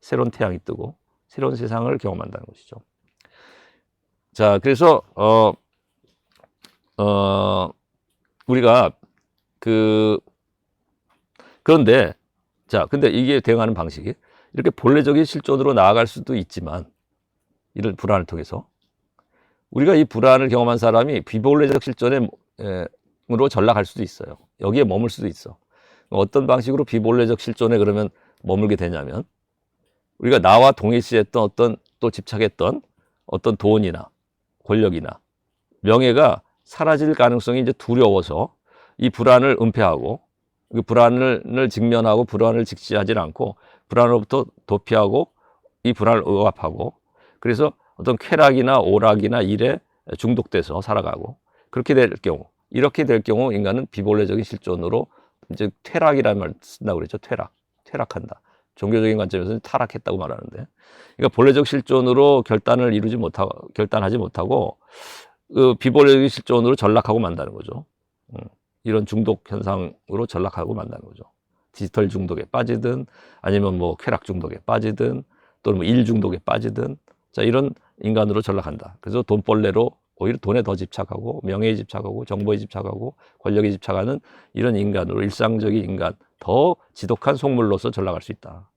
새로운 태양이 뜨고 새로운 세상을 경험한다는 것이죠. 자, 그래서 우리가 그런데 근데 이게 대응하는 방식이 이렇게 본래적인 실존으로 나아갈 수도 있지만, 이런 불안을 통해서 우리가 이 불안을 경험한 사람이 비본래적 실존으로 전락할 수도 있어요. 여기에 머물 수도 있어. 어떤 방식으로 비본래적 실존에 그러면 머물게 되냐면, 우리가 나와 동일시했던 어떤 또 집착했던 어떤 돈이나 권력이나 명예가 사라질 가능성이 이제 두려워서 이 불안을 은폐하고 그 불안을 직면하고 불안을 직시하지 않고 불안으로부터 도피하고 이 불안을 억압하고 그래서 어떤 쾌락이나 오락이나 일에 중독돼서 살아가고 그렇게 될 경우 이렇게 될 경우 인간은 비본래적인 실존으로 이제 퇴락이라는 말 쓴다고 그랬죠. 퇴락한다. 종교적인 관점에서는 타락했다고 말하는데 그러니까 본래적 실존으로 결단하지 못하고 그 비본래적인 실존으로 전락하고 만다는 거죠. 이런 중독 현상으로 전락하고 만다는 거죠. 디지털 중독에 빠지든 아니면 뭐 쾌락 중독에 빠지든 또는 뭐 일 중독에 빠지든 자 이런 인간으로 전락한다. 그래서 돈벌레로 오히려 돈에 더 집착하고 명예에 집착하고 정보에 집착하고 권력에 집착하는 이런 인간으로 일상적인 인간 더 지독한 속물로서 전락할 수 있다.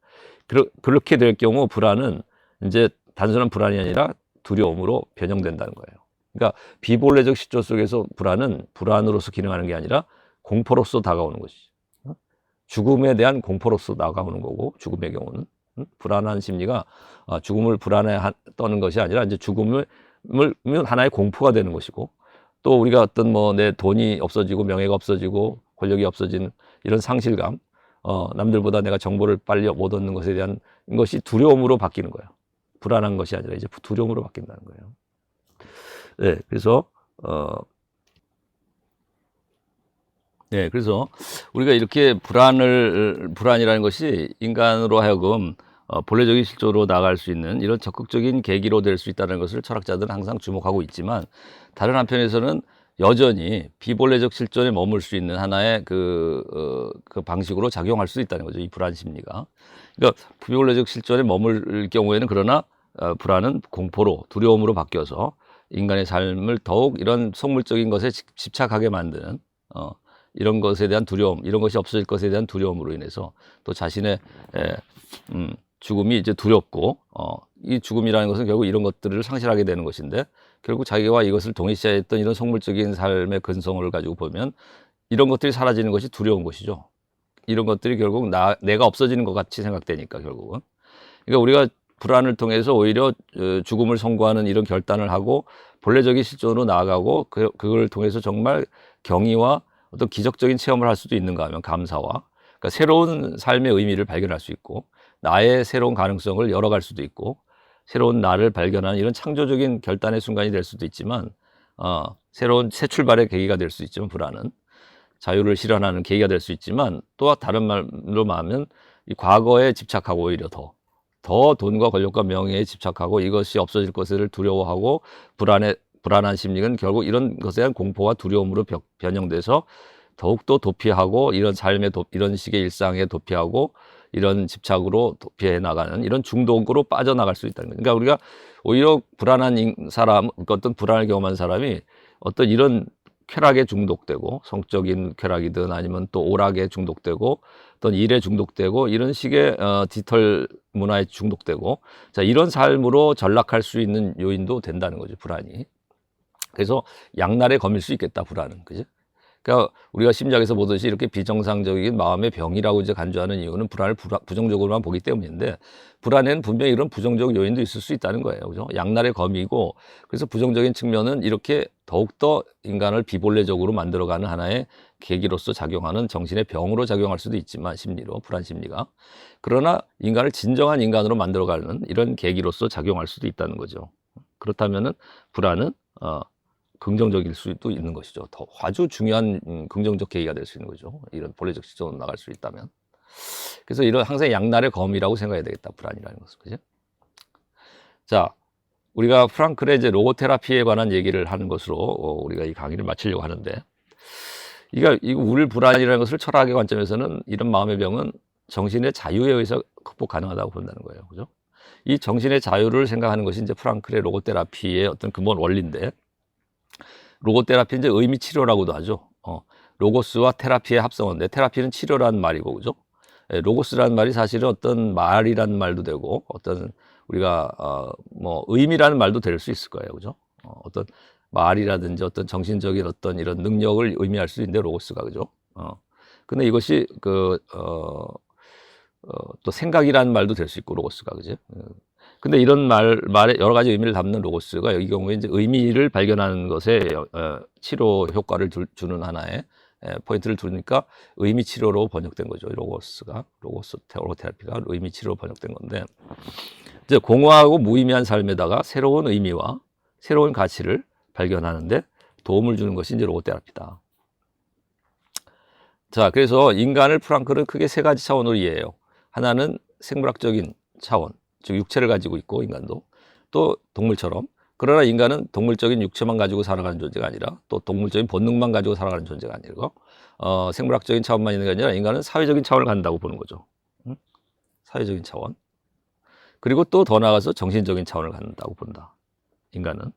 그렇게 될 경우 불안은 이제 단순한 불안이 아니라 두려움으로 변형된다는 거예요. 그러니까 비본래적 실존 속에서 불안은 불안으로서 기능하는 게 아니라 공포로서 다가오는 것이죠. 죽음에 대한 공포로서 다가오는 거고 죽음의 경우는 불안한 심리가 죽음을 불안해 떠는 것이 아니라 이제 죽음을 하나의 공포가 되는 것이고 또 우리가 어떤 뭐 내 돈이 없어지고 명예가 없어지고 권력이 없어진 이런 상실감 남들보다 내가 정보를 빨리 못 얻는 것에 대한 것이 두려움으로 바뀌는 거예요. 불안한 것이 아니라 이제 두려움으로 바뀐다는 거예요. 네, 그래서 우리가 이렇게 불안이라는 것이 인간으로 하여금 본래적인 실존으로 나아갈 수 있는 이런 적극적인 계기로 될 수 있다는 것을 철학자들은 항상 주목하고 있지만 다른 한편에서는 여전히 비본래적 실존에 머물 수 있는 하나의 그 방식으로 작용할 수 있다는 거죠. 이 불안 심리가. 그러니까 비본래적 실존에 머물 경우에는 그러나 불안은 공포로 두려움으로 바뀌어서 인간의 삶을 더욱 이런 속물적인 것에 집착하게 만드는 이런 것에 대한 두려움, 이런 것이 없어질 것에 대한 두려움으로 인해서 또 자신의 죽음이 이제 두렵고 이 죽음이라는 것은 결국 이런 것들을 상실하게 되는 것인데 결국 자기와 이것을 동일시했던 이런 속물적인 삶의 근성을 가지고 보면 이런 것들이 사라지는 것이 두려운 것이죠. 이런 것들이 결국 내가 없어지는 것 같이 생각되니까 결국은. 그러니까 우리가 불안을 통해서 오히려 죽음을 선고하는 이런 결단을 하고 본래적인 실존으로 나아가고 그걸 통해서 정말 경이와 어떤 기적적인 체험을 할 수도 있는가 하면 감사와 그러니까 새로운 삶의 의미를 발견할 수 있고 나의 새로운 가능성을 열어갈 수도 있고 새로운 나를 발견하는 이런 창조적인 결단의 순간이 될 수도 있지만 새로운 새 출발의 계기가 될 수 있지만 불안은 자유를 실현하는 계기가 될 수 있지만 또 다른 말로 말하면 이 과거에 집착하고 오히려 더 돈과 권력과 명예에 집착하고 이것이 없어질 것을 두려워하고 불안한 심리는 결국 이런 것에 대한 공포와 두려움으로 변형돼서 더욱더 도피하고 이런 삶의 이런 식의 일상에 도피하고 이런 집착으로 도피해 나가는 이런 중독으로 빠져나갈 수 있다는 거예요. 그러니까 우리가 오히려 불안한 사람, 어떤 불안을 경험한 사람이 어떤 이런 쾌락에 중독되고 성적인 쾌락이든 아니면 또 오락에 중독되고 어떤 일에 중독되고 이런 식의 디지털 문화에 중독되고 자 이런 삶으로 전락할 수 있는 요인도 된다는 거죠. 불안이. 그래서 양날의 검일 수 있겠다. 불안은. 그죠? 그러니까 우리가 심리학에서 보듯이 이렇게 비정상적인 마음의 병이라고 이제 간주하는 이유는 불안을 부정적으로만 보기 때문인데 불안에는 분명히 이런 부정적 요인도 있을 수 있다는 거예요. 그죠? 양날의 검이고 그래서 부정적인 측면은 이렇게 더욱더 인간을 비본래적으로 만들어가는 하나의 계기로서 작용하는 정신의 병으로 작용할 수도 있지만 심리로 불안 심리가 그러나 인간을 진정한 인간으로 만들어가는 이런 계기로서 작용할 수도 있다는 거죠. 그렇다면은 불안은 긍정적일 수도 있는 것이죠. 더 아주 중요한 긍정적 계기가 될 수 있는 거죠. 이런 본래적 실존으로 나갈 수 있다면. 그래서 이런 항상 양날의 검이라고 생각해야 되겠다. 불안이라는 것은. 그죠? 자, 우리가 프랑클의 이제 로고테라피에 관한 얘기를 하는 것으로 우리가 이 강의를 마치려고 하는데 이거 우울불안이라는 것을 철학의 관점에서는 이런 마음의 병은 정신의 자유에 의해서 극복 가능하다고 본다는 거예요. 그죠? 이 정신의 자유를 생각하는 것이 이제 프랑클의 로고테라피의 어떤 근본 원리인데 로고테라피 이제 의미 치료라고도 하죠. 로고스와 테라피의 합성어인데 테라피는 치료라는 말이고 그죠? 로고스라는 말이 사실은 어떤 말이라는 말도 되고 어떤 우리가 뭐 의미라는 말도 될 수 있을 거예요. 그죠? 어떤 말이라든지 어떤 정신적인 어떤 이런 능력을 의미할 수 있는데 로고스가 그죠? 근데 이것이 또 생각이라는 말도 될 수 있고 로고스가 그죠? 근데 이런 말에 여러 가지 의미를 담는 로고스가 이 경우에 이제 의미를 발견하는 것에 치료 효과를 주는 하나의 포인트를 두니까 의미 치료로 번역된 거죠. 로고스가 로고스 테라피가 의미 치료로 번역된 건데 이제 공허하고 무의미한 삶에다가 새로운 의미와 새로운 가치를 발견하는데 도움을 주는 것이 이제 로고 테라피다. 자, 그래서 인간을 프랑크는 크게 세 가지 차원으로 이해해요. 하나는 생물학적인 차원, 즉 육체를 가지고 있고 인간도 또 동물처럼, 그러나 인간은 동물적인 육체만 가지고 살아가는 존재가 아니라 또 동물적인 본능만 가지고 살아가는 존재가 아니고 생물학적인 차원만 있는 게 아니라 인간은 사회적인 차원을 갖는다고 보는 거죠. 응? 사회적인 차원. 그리고 또 더 나아가서 정신적인 차원을 갖는다고 본다. 인간은.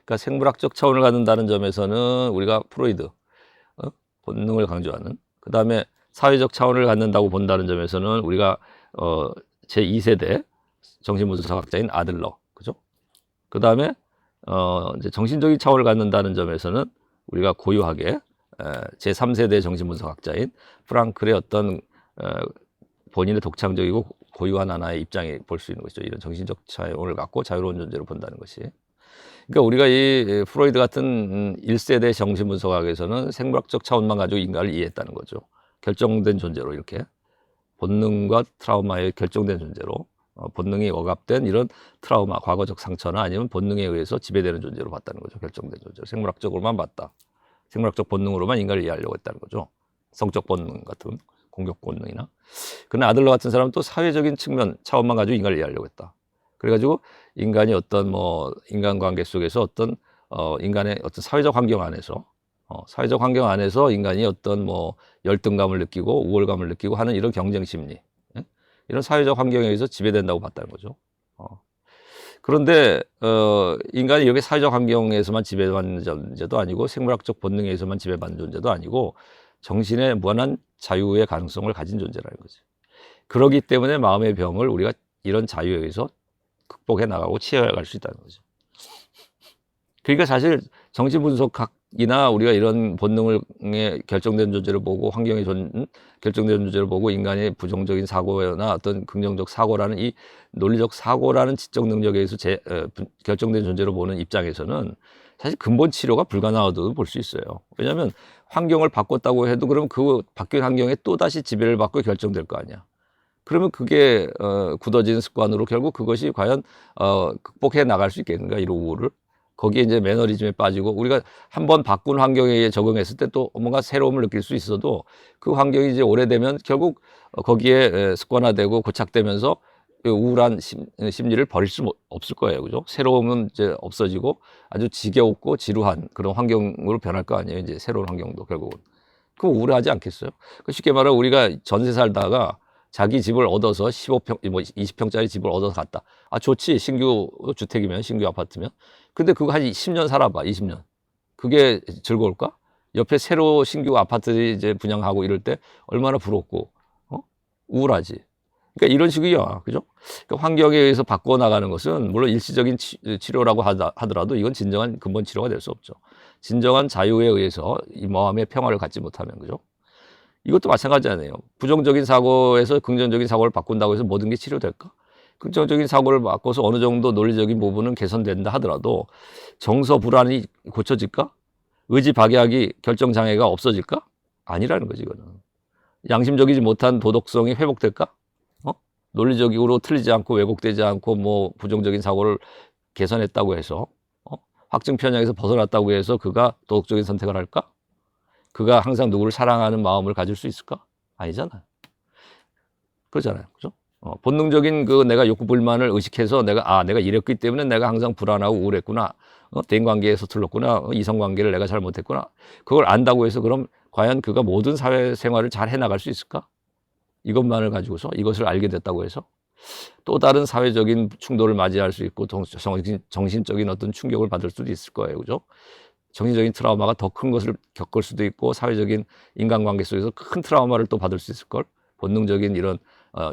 그러니까 생물학적 차원을 갖는다는 점에서는 우리가 프로이드 본능을 강조하는, 그 다음에 사회적 차원을 갖는다고 본다는 점에서는 우리가 제2세대 정신분석학자인 아들러, 그죠? 그 다음에 이제 정신적인 차원을 갖는다는 점에서는 우리가 고유하게 제3세대 정신분석학자인 프랑클의 어떤 본인의 독창적이고 고유한 하나의 입장에 볼 수 있는 것이죠. 이런 정신적 차원을 갖고 자유로운 존재로 본다는 것이. 그러니까 우리가 이 프로이드 같은 1세대 정신분석학에서는 생물학적 차원만 가지고 인간을 이해했다는 거죠. 결정된 존재로, 이렇게 본능과 트라우마에 결정된 존재로, 본능이 억압된 이런 트라우마, 과거적 상처나 아니면 본능에 의해서 지배되는 존재로 봤다는 거죠. 결정된 존재로. 생물학적으로만 봤다. 생물학적 본능으로만 인간을 이해하려고 했다는 거죠. 성적 본능 같은 공격 본능이나. 그러나 아들러 같은 사람은 또 사회적인 측면, 차원만 가지고 인간을 이해하려고 했다. 그래가지고 인간이 어떤 인간관계 속에서 어떤 인간의 어떤 사회적 환경 안에서 사회적 환경 안에서 인간이 어떤 열등감을 느끼고 우월감을 느끼고 하는 이런 경쟁 심리, 이런 사회적 환경에 의해서 지배된다고 봤다는 거죠. 그런데 인간이 이렇게 사회적 환경에서만 지배받는 존재도 아니고 생물학적 본능에 의해서만 지배받는 존재도 아니고 정신의 무한한 자유의 가능성을 가진 존재라는 거지. 그렇기 때문에 마음의 병을 우리가 이런 자유에 의해서 극복해 나가고 치유해 갈 수 있다는 거죠. 그러니까 사실 정신분석학이나 우리가 이런 본능을 결정된 존재를 보고 환경에 결정된 존재를 보고 인간의 부정적인 사고나 어떤 긍정적 사고라는 이 논리적 사고라는 지적 능력에 의해서 결정된 존재로 보는 입장에서는 사실 근본 치료가 불가능하다고 볼 수 있어요. 왜냐하면 환경을 바꿨다고 해도 그러면 그 바뀐 환경에 또다시 지배를 받고 결정될 거 아니야. 그러면 그게 굳어진 습관으로 결국 그것이 과연 극복해 나갈 수 있겠는가, 이런 우울을. 거기에 이제 매너리즘에 빠지고 우리가 한번 바꾼 환경에 적응했을 때 또 뭔가 새로움을 느낄 수 있어도 그 환경이 이제 오래되면 결국 거기에 습관화되고 고착되면서 우울한 심리를 버릴 수 없을 거예요. 그죠? 새로움은 이제 없어지고 아주 지겨웠고 지루한 그런 환경으로 변할 거 아니에요. 이제 새로운 환경도 결국은. 그럼 우울하지 않겠어요? 쉽게 말하면 우리가 전세 살다가 자기 집을 얻어서 15평, 20평짜리 집을 얻어서 갔다. 아, 좋지. 신규 주택이면, 신규 아파트면. 근데 그거 한 10년 살아봐, 20년. 그게 즐거울까? 옆에 새로 신규 아파트 이제 분양하고 이럴 때 얼마나 부럽고, 우울하지. 그러니까 이런 식이야. 그죠? 그러니까 환경에 의해서 바꿔나가는 것은 물론 일시적인 치료라고 하더라도 이건 진정한 근본 치료가 될 수 없죠. 진정한 자유에 의해서 이 마음의 평화를 갖지 못하면, 그죠? 이것도 마찬가지잖아요. 부정적인 사고에서 긍정적인 사고를 바꾼다고 해서 모든 게 치료될까? 긍정적인 사고를 바꿔서 어느 정도 논리적인 부분은 개선된다 하더라도 정서 불안이 고쳐질까? 의지 박약이 결정장애가 없어질까? 아니라는 거지, 이거는. 양심적이지 못한 도덕성이 회복될까? 논리적으로 틀리지 않고 왜곡되지 않고 부정적인 사고를 개선했다고 해서 확증 편향에서 벗어났다고 해서 그가 도덕적인 선택을 할까? 그가 항상 누구를 사랑하는 마음을 가질 수 있을까? 아니잖아요. 그렇잖아요. 그죠? 본능적인 내가 욕구 불만을 의식해서 내가 이랬기 때문에 내가 항상 불안하고 우울했구나. 대인관계에서 틀렸구나. 이성관계를 내가 잘못했구나. 그걸 안다고 해서 그럼 과연 그가 모든 사회생활을 잘 해나갈 수 있을까? 이것만을 가지고서, 이것을 알게 됐다고 해서 또 다른 사회적인 충돌을 맞이할 수 있고 정신적인 어떤 충격을 받을 수도 있을 거예요. 그죠? 정신적인 트라우마가 더 큰 것을 겪을 수도 있고 사회적인 인간관계 속에서 큰 트라우마를 또 받을 수 있을 걸. 본능적인 이런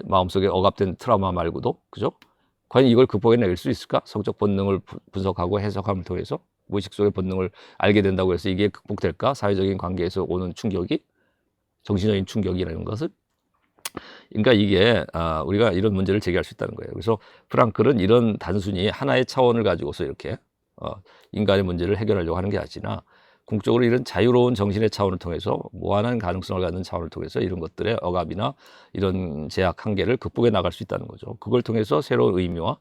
마음속에 억압된 트라우마 말고도. 그죠? 과연 이걸 극복해낼 수 있을까? 성적 본능을 분석하고 해석함을 통해서 무의식 속의 본능을 알게 된다고 해서 이게 극복될까? 사회적인 관계에서 오는 충격이, 정신적인 충격이라는 것을. 그러니까 이게 우리가 이런 문제를 제기할 수 있다는 거예요. 그래서 프랑클은 이런 단순히 하나의 차원을 가지고서 이렇게 인간의 문제를 해결하려고 하는 게 아니라 궁극적으로 이런 자유로운 정신의 차원을 통해서 무한한 가능성을 갖는 차원을 통해서 이런 것들의 억압이나 이런 제약 한계를 극복해 나갈 수 있다는 거죠. 그걸 통해서 새로운 의미와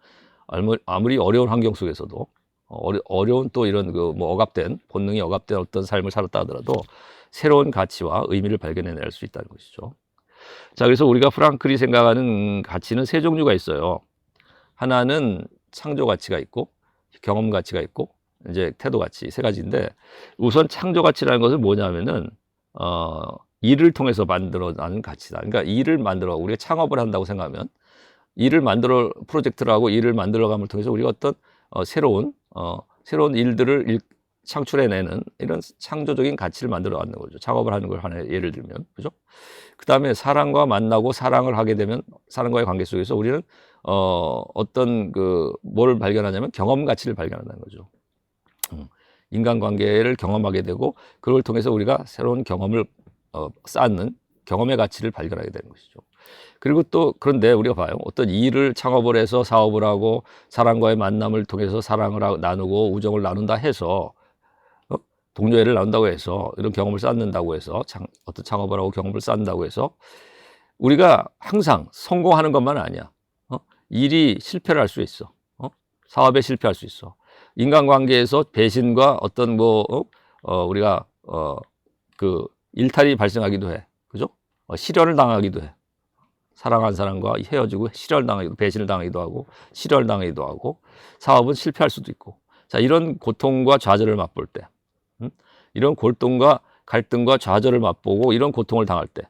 아무리 어려운 환경 속에서도 어려운 또 이런 그 뭐 억압된 본능이 억압된 어떤 삶을 살았다 하더라도 새로운 가치와 의미를 발견해낼 수 있다는 것이죠. 자, 그래서 우리가 프랑클이 생각하는 가치는 세 종류가 있어요. 하나는 창조 가치가 있고, 경험 가치가 있고, 이제 태도 가치 세 가지인데, 우선 창조 가치라는 것은 뭐냐면은 일을 통해서 만들어나는 가치다. 그러니까 일을 만들어 우리가 창업을 한다고 생각하면 일을 만들어 프로젝트를 하고 일을 만들어감을 통해서 우리가 어떤 새로운 일들을 창출해내는 이런 창조적인 가치를 만들어가는 거죠. 창업을 하는 걸 하나의 예를 들면, 그죠? 그 다음에 사람과 만나고 사랑을 하게 되면 사람과의 관계 속에서 우리는 어떤 뭘 발견하냐면 경험 가치를 발견한다는 거죠. 인간관계를 경험하게 되고 그걸 통해서 우리가 새로운 경험을 쌓는 경험의 가치를 발견하게 되는 것이죠. 그리고 또 그런데 우리가 봐요. 어떤 일을 창업을 해서 사업을 하고 사람과의 만남을 통해서 사랑을 나누고 우정을 나눈다 해서 동료애를 나눈다고 해서 이런 경험을 쌓는다고 해서 어떤 창업을 하고 경험을 쌓는다고 해서 우리가 항상 성공하는 것만 아니야. 일이 실패를 할 수 있어. 사업에 실패할 수 있어. 인간관계에서 배신과 어떤 우리가 일탈이 발생하기도 해. 그죠? 실현을 당하기도 해. 사랑한 사람과 헤어지고 실현을 당하기도, 배신을 당하기도 하고 실현을 당하기도 하고 사업은 실패할 수도 있고. 자, 이런 고통과 좌절을 맛볼 때, 이런 골동과 갈등과 좌절을 맛보고 이런 고통을 당할 때,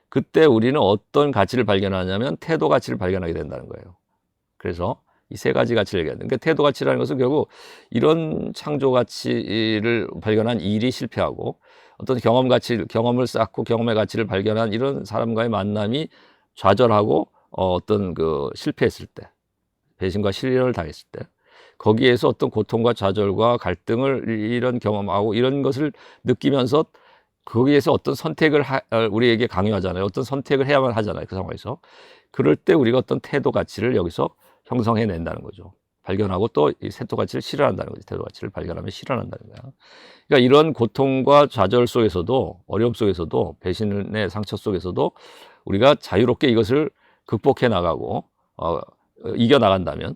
그때 우리는 어떤 가치를 발견하냐면 태도 가치를 발견하게 된다는 거예요. 그래서 이 세 가지 가치를 얘기하는. 그러니까 태도 가치라는 것은 결국 이런 창조 가치를 발견한 일이 실패하고 어떤 경험을 쌓고 경험의 가치를 발견한 이런 사람과의 만남이 좌절하고 어떤 실패했을 때, 배신과 실현을 당했을 때, 거기에서 어떤 고통과 좌절과 갈등을 이런 경험하고 이런 것을 느끼면서 거기에서 어떤 선택을 우리에게 강요하잖아요. 어떤 선택을 해야만 하잖아요. 그 상황에서. 그럴 때 우리가 어떤 태도 가치를 여기서 형성해낸다는 거죠. 발견하고 또 이 태도 가치를 실현한다는 거죠. 태도 가치를 발견하면 실현한다는 거야. 그러니까 이런 고통과 좌절 속에서도, 어려움 속에서도, 배신의 상처 속에서도 우리가 자유롭게 이것을 극복해 나가고 이겨나간다면,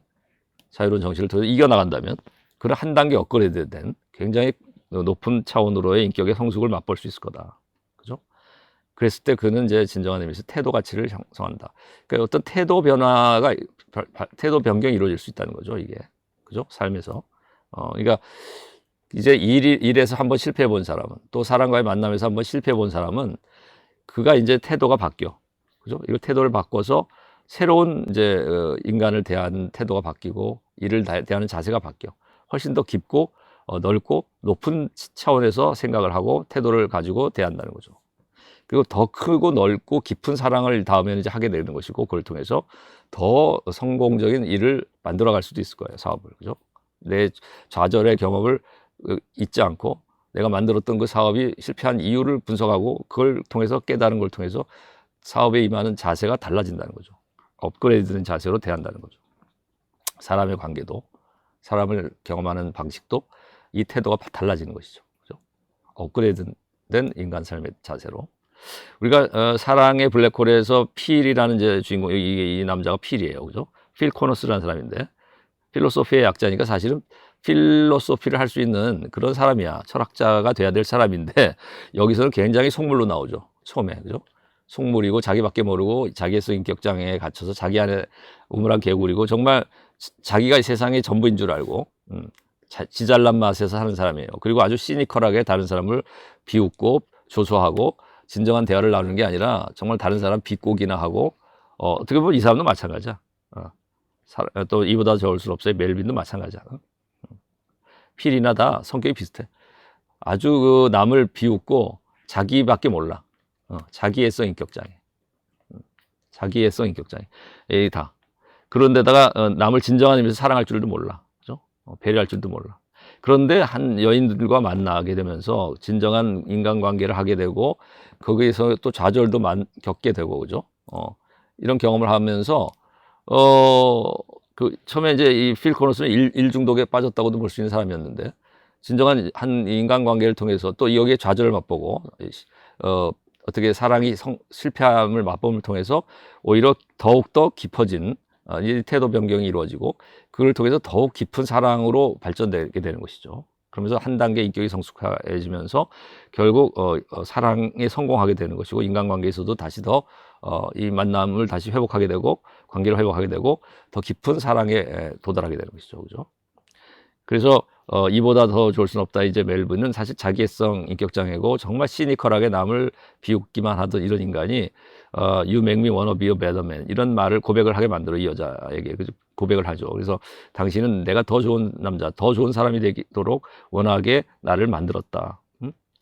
자유로운 정신을 통해서 이겨나간다면 그런 한 단계 업그레이드된 굉장히 높은 차원으로의 인격의 성숙을 맛볼 수 있을 거다. 그죠? 그랬을 때 그는 이제 진정한 의미에서 태도 가치를 형성한다. 그러니까 어떤 태도 변화가, 태도 변경이 이루어질 수 있다는 거죠, 이게. 그죠? 삶에서. 그러니까 이제 일에서 한번 실패해 본 사람은, 또 사람과의 만남에서 한번 실패해 본 사람은 그가 이제 태도가 바뀌어. 그죠? 이거 태도를 바꿔서 새로운 이제 인간을 대하는 태도가 바뀌고 일을 대하는 자세가 바뀌어. 훨씬 더 깊고 넓고 높은 차원에서 생각을 하고 태도를 가지고 대한다는 거죠. 그리고 더 크고 넓고 깊은 사랑을 다음에는 이제 하게 되는 것이고 그걸 통해서 더 성공적인 일을 만들어갈 수도 있을 거예요. 사업을. 그죠? 내 좌절의 경험을 잊지 않고 내가 만들었던 그 사업이 실패한 이유를 분석하고 그걸 통해서 깨달은 걸 통해서 사업에 임하는 자세가 달라진다는 거죠. 업그레이드된 자세로 대한다는 거죠. 사람의 관계도, 사람을 경험하는 방식도 이 태도가 달라지는 것이죠. 그죠? 업그레이드된 인간 삶의 자세로. 우리가 사랑의 블랙홀에서 필이라는 이제 주인공, 이 남자가 필이에요. 그죠? 필 코너스라는 사람인데, 필로소피의 약자니까 사실은 필로소피를 할 수 있는 그런 사람이야. 철학자가 돼야 될 사람인데, 여기서는 굉장히 속물로 나오죠. 처음에. 그죠? 속물이고 자기밖에 모르고 자기에서 인격장애에 갇혀서 자기 안에 우물한 개구리고 정말 자기가 세상의 전부인 줄 알고 지잘난 맛에서 사는 사람이에요. 그리고 아주 시니컬하게 다른 사람을 비웃고 조소하고 진정한 대화를 나누는 게 아니라 정말 다른 사람 비꼬기나 하고 어떻게 보면 이 사람도 마찬가지야. 또 이보다 좋을 수 없어요. 멜빈도 마찬가지야. 필이나 다 성격이 비슷해. 아주 남을 비웃고 자기밖에 몰라. 자기애성 인격장애. 자기애성 인격장애. 이 다. 그런데다가 남을 진정한 의미에서 사랑할 줄도 몰라. 그죠? 배려할 줄도 몰라. 그런데 한 여인들과 만나게 되면서 진정한 인간관계를 하게 되고 거기에서 또 좌절도 겪게 되고, 그죠? 이런 경험을 하면서 처음에 이제 이 필 코너스는 일 중독에 빠졌다고도 볼 수 있는 사람이었는데, 진정한 한 인간관계를 통해서 또 여기에 좌절을 맛보고, 어떻게 사랑이 실패함을 맛봄을 통해서 오히려 더욱더 깊어진 이 태도 변경이 이루어지고, 그걸 통해서 더욱 깊은 사랑으로 발전되게 되는 것이죠. 그러면서 한 단계 인격이 성숙해지면서 결국 사랑에 성공하게 되는 것이고, 인간관계에서도 다시 더 이 만남을 다시 회복하게 되고, 관계를 회복하게 되고, 더 깊은 사랑에 도달하게 되는 것이죠. 그죠? 그래서 이보다 더 좋을 순 없다. 이제 멜빈은 사실 자기애성 인격장애고, 정말 시니컬하게 남을 비웃기만 하던 이런 인간이 You make me wanna be a better man, 이런 말을 고백을 하게 만들어, 이 여자에게. 그래서 고백을 하죠. 그래서 당신은 내가 더 좋은 남자, 더 좋은 사람이 되도록 원하게 나를 만들었다.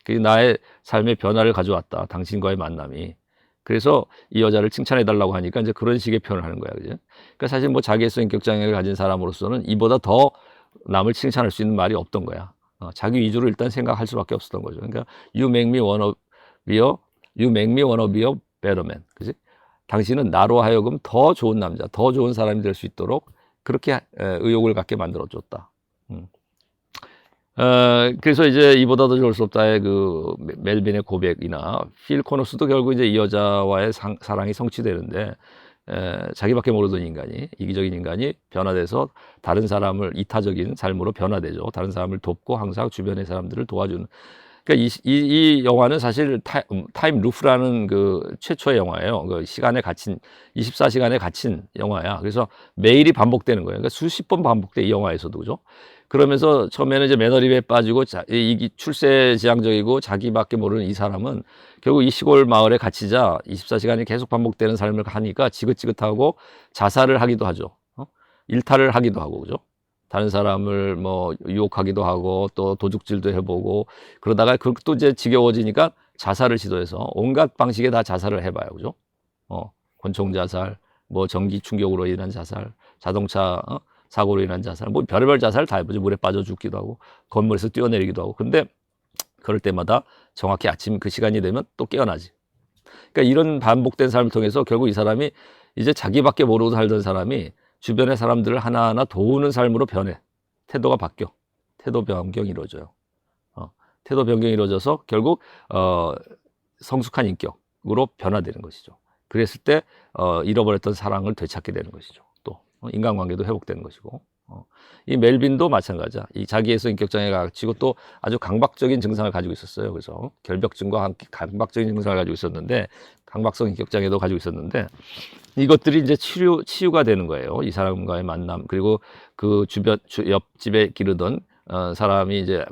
그게 나의 삶의 변화를 가져왔다, 당신과의 만남이. 그래서 이 여자를 칭찬해 달라고 하니까 이제 그런 식의 표현을 하는 거야. 그죠? 그러니까 사실 뭐 자기애성 인격장애를 가진 사람으로서는 이보다 더 남을 칭찬할 수 있는 말이 없던 거야. 자기 위주로 일단 생각할 수밖에 없었던 거죠. 그러니까 you make me wanna be a better man. 그지? 당신은 나로 하여금 더 좋은 남자, 더 좋은 사람이 될 수 있도록 그렇게 의욕을 갖게 만들어 줬다. 그래서 이제 이보다 더 좋을 수 없다의 그 멜빈의 고백이나, 필 코너스도 결국 이제 이 여자와의 사랑이 성취되는데, 자기밖에 모르던 인간이, 이기적인 인간이 변화돼서 다른 사람을, 이타적인 삶으로 변화되죠. 다른 사람을 돕고 항상 주변의 사람들을 도와주는. 그러니까 이 영화는 사실 타임 루프라는 그 최초의 영화예요. 그 시간에 갇힌, 24시간에 갇힌 영화야. 그래서 매일이 반복되는 거예요. 그러니까 수십 번 반복돼, 이 영화에서도. 그죠? 그러면서 처음에는 이제 매너리에 빠지고, 이 출세지향적이고 자기밖에 모르는 이 사람은 결국 이 시골 마을에 갇히자 24시간이 계속 반복되는 삶을 하니까 지긋지긋하고 자살을 하기도 하죠. 일탈을 하기도 하고. 그죠? 다른 사람을 뭐 유혹하기도 하고, 또 도둑질도 해보고, 그러다가 그것도 이제 지겨워지니까 자살을 시도해서 온갖 방식의 다 자살을 해봐요. 그죠? 권총 자살, 뭐 전기 충격으로 인한 자살, 자동차 사고로 인한 자살, 뭐 별의별 자살을 다 해보죠. 물에 빠져 죽기도 하고, 건물에서 뛰어내리기도 하고. 근데 그럴 때마다 정확히 아침 그 시간이 되면 또 깨어나지. 그러니까 이런 반복된 삶을 통해서 결국 이 사람이 이제 자기밖에 모르고 살던 사람이 주변의 사람들을 하나하나 도우는 삶으로 변해. 태도가 바뀌어. 태도 변경이 이루어져요. 태도 변경이 이루어져서 결국 성숙한 인격으로 변화되는 것이죠. 그랬을 때 잃어버렸던 사랑을 되찾게 되는 것이죠. 또 인간관계도 회복되는 것이고. 이 멜빈도 마찬가지야. 이 자기애성 인격장애가 갇히고 또 아주 강박적인 증상을 가지고 있었어요. 그래서 결벽증과 함께 강박적인 증상을 가지고 있었는데, 강박성 인격장애도 가지고 있었는데, 이것들이 이제 치유가 되는 거예요. 이 사람과의 만남, 그리고 그 옆집에 기르던 사람이 이제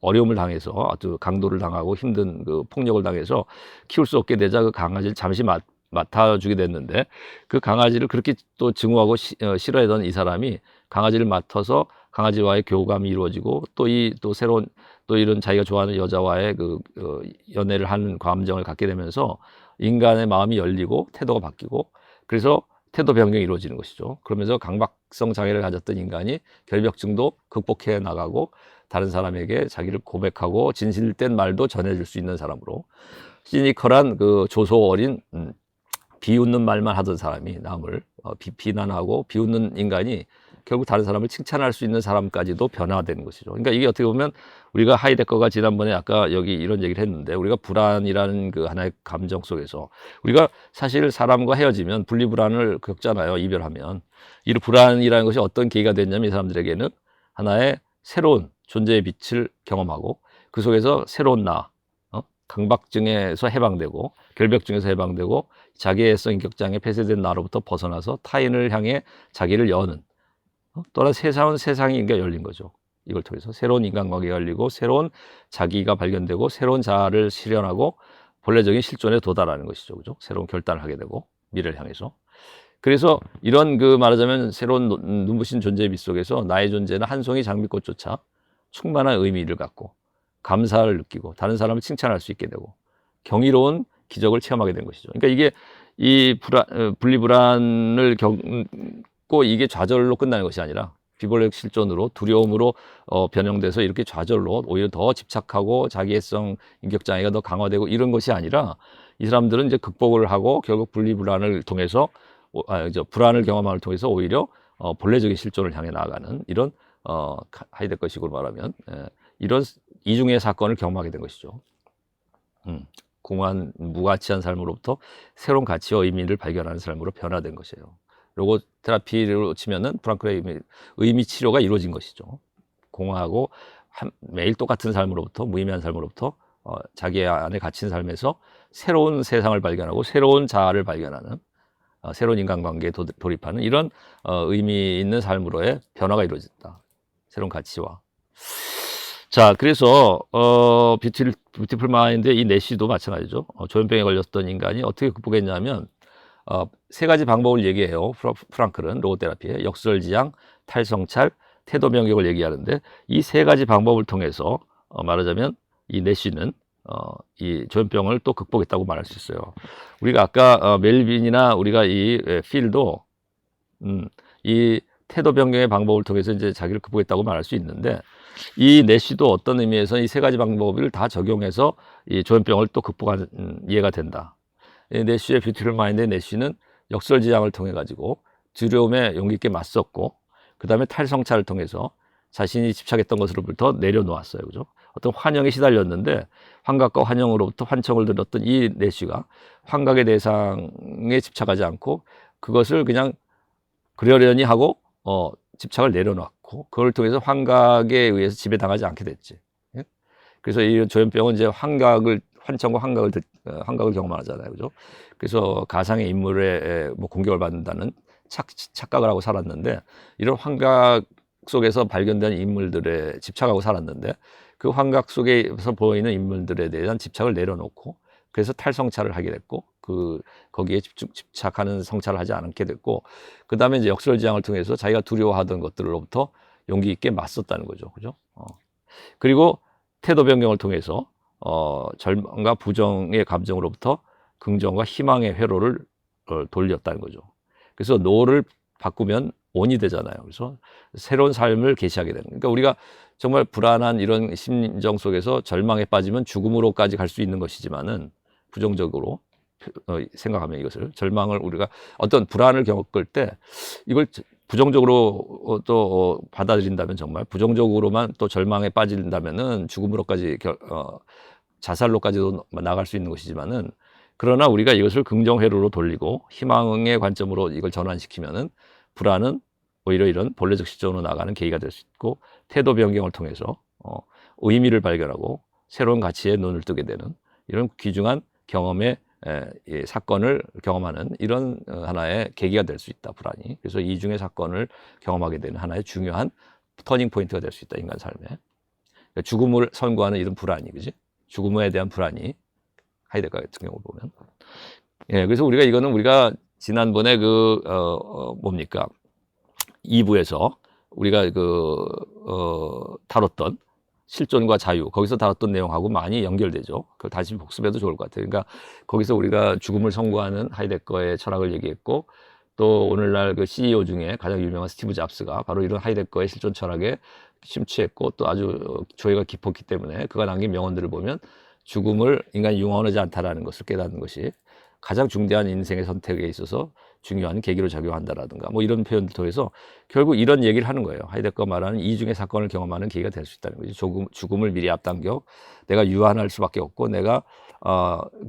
어려움을 당해서, 아주 강도를 당하고 힘든 그 폭력을 당해서 키울 수 없게 되자 그 강아지를 잠시 맡아주게 됐는데, 그 강아지를 그렇게 또 증오하고 싫어하던 이 사람이 강아지를 맡아서 강아지와의 교감이 이루어지고, 또 새로운, 또 이런 자기가 좋아하는 여자와의 그 연애를 하는 감정을 갖게 되면서 인간의 마음이 열리고 태도가 바뀌고, 그래서 태도 변경이 이루어지는 것이죠. 그러면서 강박성 장애를 가졌던 인간이 결벽증도 극복해 나가고, 다른 사람에게 자기를 고백하고 진실된 말도 전해줄 수 있는 사람으로, 시니컬한 그 조소 어린 비웃는 말만 하던 사람이 남을 비난하고 비웃는 인간이 결국 다른 사람을 칭찬할 수 있는 사람까지도 변화되는 것이죠. 그러니까 이게 어떻게 보면, 우리가 하이데커가 지난번에 아까 여기 이런 얘기를 했는데, 우리가 불안이라는 그 하나의 감정 속에서 우리가 사실 사람과 헤어지면 분리불안을 겪잖아요. 이별하면. 이 불안이라는 것이 어떤 계기가 됐냐면, 이 사람들에게는 하나의 새로운 존재의 빛을 경험하고, 그 속에서 새로운 강박증에서 해방되고, 결벽증에서 해방되고, 자기애성 인격장애 폐쇄된 나로부터 벗어나서 타인을 향해 자기를 여는 또한 세상이 열린 거죠. 이걸 통해서 새로운 인간관계가 열리고, 새로운 자기가 발견되고, 새로운 자아를 실현하고 본래적인 실존에 도달하는 것이죠. 그죠? 새로운 결단을 하게 되고, 미래를 향해서. 그래서 이런 그 말하자면 새로운 눈부신 존재의 빛 속에서 나의 존재는 한 송이 장미꽃조차 충만한 의미를 갖고, 감사를 느끼고, 다른 사람을 칭찬할 수 있게 되고, 경이로운 기적을 체험하게 된 것이죠. 그러니까 이게 이 분리불안을 겪고 이게 좌절로 끝나는 것이 아니라, 비본적 실존으로, 두려움으로 변형돼서 이렇게 좌절로 오히려 더 집착하고 자기애성 인격장애가 더 강화되고, 이런 것이 아니라, 이 사람들은 이제 극복을 하고 결국 분리불안을 통해서 불안을 경험함을 통해서 오히려 본래적인 실존을 향해 나아가는 이런 하이데거식으로 말하면 이런 이중의 사건을 경험하게 된 것이죠. 공허한 무가치한 삶으로부터 새로운 가치와 의미를 발견하는 삶으로 변화된 것이에요. 로고 테라피로 치면은 프랑클의 의미 치료가 이루어진 것이죠. 공허하고 매일 똑같은 삶으로부터, 무의미한 삶으로부터 자기 안에 갇힌 삶에서 새로운 세상을 발견하고 새로운 자아를 발견하는 새로운 인간관계에 돌입하는 이런 의미 있는 삶으로의 변화가 이루어졌다. 새로운 가치와. 자, 그래서 뷰티풀 마인드의 이 내시도 마찬가지죠. 조현병에 걸렸던 인간이 어떻게 극복했냐면 세 가지 방법을 얘기해요. 프랑클은 로고테라피에 역설지향, 탈성찰, 태도 변경을 얘기하는데 이 세 가지 방법을 통해서 말하자면 이 내시는 이 조현병을 또 극복했다고 말할 수 있어요. 우리가 아까 멜빈이나 우리가 이 필도 이 태도 변경의 방법을 통해서 이제 자기를 극복했다고 말할 수 있는데 이 내시도 어떤 의미에서 이 세 가지 방법을 다 적용해서 이 조현병을 또 극복한 이해가 된다. 내쉬의 뷰티풀 마인드의 내쉬는 역설지향을 통해 가지고 두려움에 용기 있게 맞섰고 그 다음에 탈성찰을 통해서 자신이 집착했던 것으로부터 내려놓았어요. 그죠? 어떤 환영에 시달렸는데 환각과 환영으로부터 환청을 들었던 이 내쉬가 환각의 대상에 집착하지 않고 그것을 그냥 그러려니 하고 집착을 내려놓고 그걸 통해서 환각에 의해서 지배당하지 않게 됐지. 예? 그래서 이 조현병은 이제 환청과 환각을 경험하잖아요. 그죠? 그래서 가상의 인물에 뭐 공격을 받는다는 착각을 하고 살았는데 이런 환각 속에서 발견된 인물들에 집착하고 살았는데 그 환각 속에서 보이는 인물들에 대한 집착을 내려놓고 그래서 탈성찰을 하게 됐고 거기에 집착하는 성찰을 하지 않게 됐고 그 다음에 이제 역설지향을 통해서 자기가 두려워하던 것들로부터 용기 있게 맞섰다는 거죠. 그죠? 그리고 태도 변경을 통해서 절망과 부정의 감정으로부터 긍정과 희망의 회로를 돌렸다는 거죠. 그래서 노를 바꾸면 온이 되잖아요. 그래서 새로운 삶을 개시하게 되는. 그러니까 우리가 정말 불안한 이런 심정 속에서 절망에 빠지면 죽음으로까지 갈 수 있는 것이지만은 부정적으로 생각하면 이것을 절망을 우리가 어떤 불안을 겪을 때 이걸 부정적으로 또 받아들인다면 정말 부정적으로만 또 절망에 빠진다면은 죽음으로까지 자살로까지도 나갈 수 있는 것이지만은 그러나 우리가 이것을 긍정회로로 돌리고 희망의 관점으로 이걸 전환시키면은 불안은 오히려 이런 본래적 시점으로 나가는 계기가 될 수 있고 태도 변경을 통해서 의미를 발견하고 새로운 가치에 눈을 뜨게 되는 이런 귀중한 경험의 사건을 경험하는 이런 하나의 계기가 될 수 있다. 불안이. 그래서 이중의 사건을 경험하게 되는 하나의 중요한 터닝 포인트가 될 수 있다. 인간 삶에. 그러니까 죽음을 선고하는 이런 불안이, 그지? 죽음에 대한 불안이 하이데거 같은 경우 보면. 예, 그래서 우리가 지난번에 뭡니까? 2부에서 우리가 다뤘던 실존과 자유, 거기서 다뤘던 내용하고 많이 연결되죠. 그걸 다시 복습해도 좋을 것 같아요. 그러니까 거기서 우리가 죽음을 선고하는 하이데거의 철학을 얘기했고, 또 오늘날 그 CEO 중에 가장 유명한 스티브 잡스가 바로 이런 하이데거의 실존 철학에 심취했고, 또 아주 조예가 깊었기 때문에 그가 남긴 명언들을 보면 죽음을 인간이 용언하지 않다라는 것을 깨닫는 것이 가장 중대한 인생의 선택에 있어서 중요한 계기로 작용한다라든가 뭐 이런 표현들 통해서 결국 이런 얘기를 하는 거예요. 하이데거가 말하는 이중의 사건을 경험하는 계기가 될 수 있다는 거죠. 죽음을 미리 앞당겨 내가 유한할 수밖에 없고 내가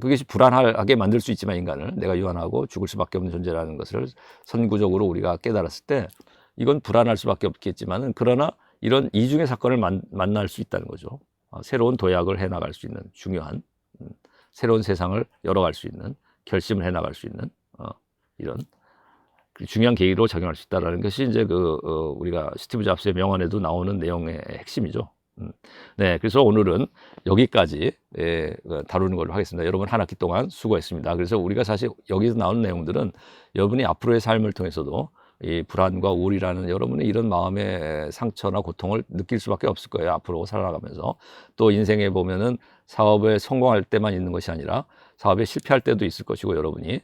그것이 불안하게 만들 수 있지만 인간을 내가 유한하고 죽을 수밖에 없는 존재라는 것을 선구적으로 우리가 깨달았을 때 이건 불안할 수밖에 없겠지만은 그러나 이런 이중의 사건을 만날 수 있다는 거죠. 새로운 도약을 해나갈 수 있는 중요한 새로운 세상을 열어갈 수 있는 결심을 해나갈 수 있는 이런 중요한 계기로 작용할 수 있다는 것이 이제 우리가 스티브 잡스의 명언에도 나오는 내용의 핵심이죠. 네, 그래서 오늘은 여기까지 다루는 걸로 하겠습니다. 여러분 한 학기 동안 수고했습니다. 그래서 우리가 사실 여기서 나오는 내용들은 여러분이 앞으로의 삶을 통해서도 이 불안과 우울이라는 여러분의 이런 마음의 상처나 고통을 느낄 수밖에 없을 거예요. 앞으로 살아가면서. 또 인생에 보면은 사업에 성공할 때만 있는 것이 아니라 사업에 실패할 때도 있을 것이고 여러분이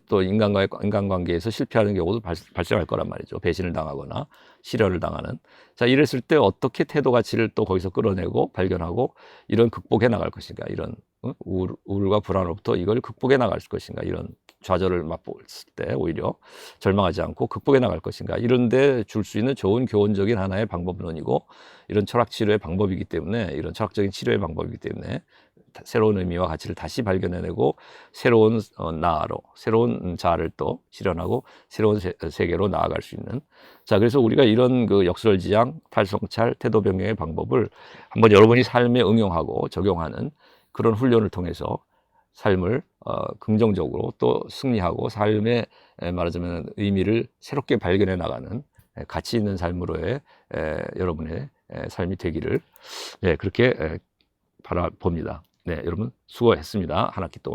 또 인간관계에서 실패하는 경우도 발생할 거란 말이죠. 배신을 당하거나 실현을 당하는. 자, 이랬을 때 어떻게 태도 가치를 또 거기서 끌어내고 발견하고 이런 극복해 나갈 것인가, 이런 우울과 불안으로부터 이걸 극복해 나갈 것인가, 이런 좌절을 맛보았을 때 오히려 절망하지 않고 극복해 나갈 것인가, 이런데 줄 수 있는 좋은 교훈적인 하나의 방법론이고, 이런 철학 치료의 방법이기 때문에, 이런 철학적인 치료의 방법이기 때문에 새로운 의미와 가치를 다시 발견해내고 새로운 나로, 새로운 자아를 또 실현하고 새로운 세계로 나아갈 수 있는. 자, 그래서 우리가 이런 그 역설지향, 탈성찰, 태도 변경의 방법을 한번 여러분이 삶에 응용하고 적용하는 그런 훈련을 통해서 삶을 긍정적으로 또 승리하고 삶의 말하자면 의미를 새롭게 발견해 나가는 가치 있는 삶으로의 여러분의 삶이 되기를 그렇게 바라봅니다. 네, 여러분 수고했습니다. 한 학기 동안.